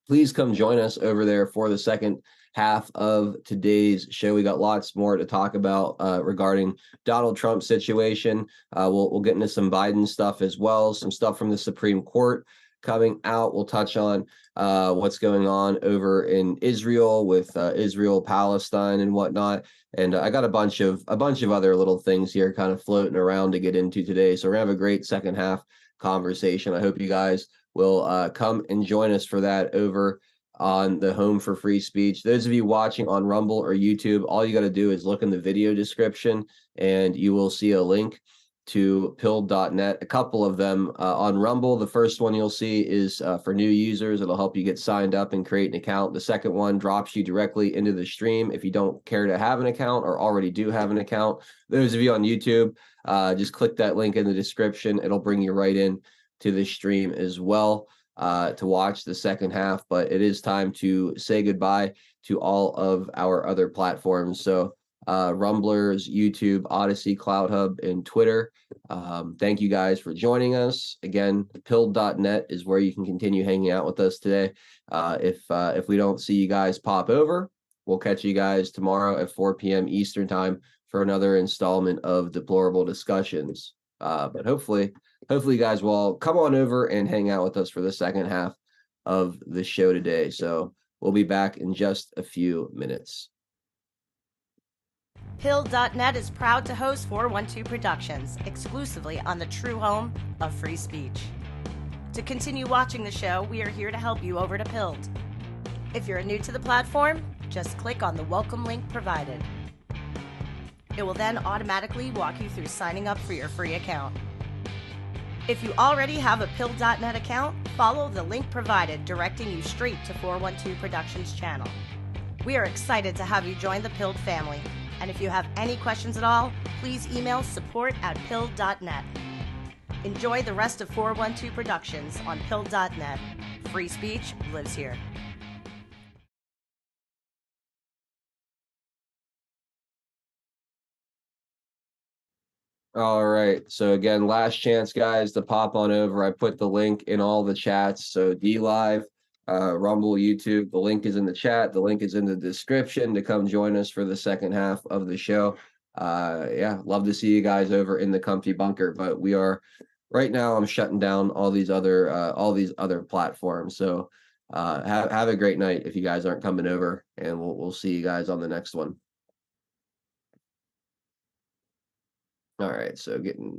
please come join us over there for the second half of today's show. We got lots more to talk about regarding Donald Trump's situation. We'll get into some Biden stuff as well, some stuff from the Supreme Court coming out. We'll touch on what's going on over in Israel with Israel, Palestine, and whatnot. And I got a bunch of other little things here kind of floating around to get into today. So we're gonna have a great second half conversation. I hope you guys will come and join us for that over on the Home for Free Speech. Those of you watching on Rumble or YouTube, all you got to do is look in the video description and you will see a link to pill.net, a couple of them on Rumble. The first one you'll see is for new users. It'll help you get signed up and create an account. The second one drops you directly into the stream if you don't care to have an account or already do have an account. Those of you on YouTube, just click that link in the description. It'll bring you right in to the stream as well to watch the second half. But it is time to say goodbye to all of our other platforms. So Rumblers, YouTube, Odyssey, Cloud Hub, and Twitter. Thank you guys for joining us. Again, pill.net is where you can continue hanging out with us today. If we don't see you guys pop over, we'll catch you guys tomorrow at 4 p.m. Eastern time for another installment of Deplorable Discussions. But hopefully you guys will come on over and hang out with us for the second half of the show today. So we'll be back in just a few minutes. Pill.net is proud to host 412 Productions, exclusively on the true home of free speech. To continue watching the show, we are here to help you over to Pilled. If you're new to the platform, just click on the welcome link provided. It will then automatically walk you through signing up for your free account. If you already have a Pill.net account, follow the link provided directing you straight to 412 Productions channel. We are excited to have you join the Pilled family. And if you have any questions at all, please email support@pill.net. Enjoy the rest of 412 Productions on pill.net. Free speech lives here. All right. So again, last chance, guys, to pop on over. I put the link in all the chats. So DLive, Rumble, YouTube, the link is in the chat. The link is in the description to come join us for the second half of the show. Yeah, love to see you guys over in the comfy bunker. But we are right now. I'm shutting down all these other platforms. So have a great night if you guys aren't coming over, and we'll see you guys on the next one. All right, so getting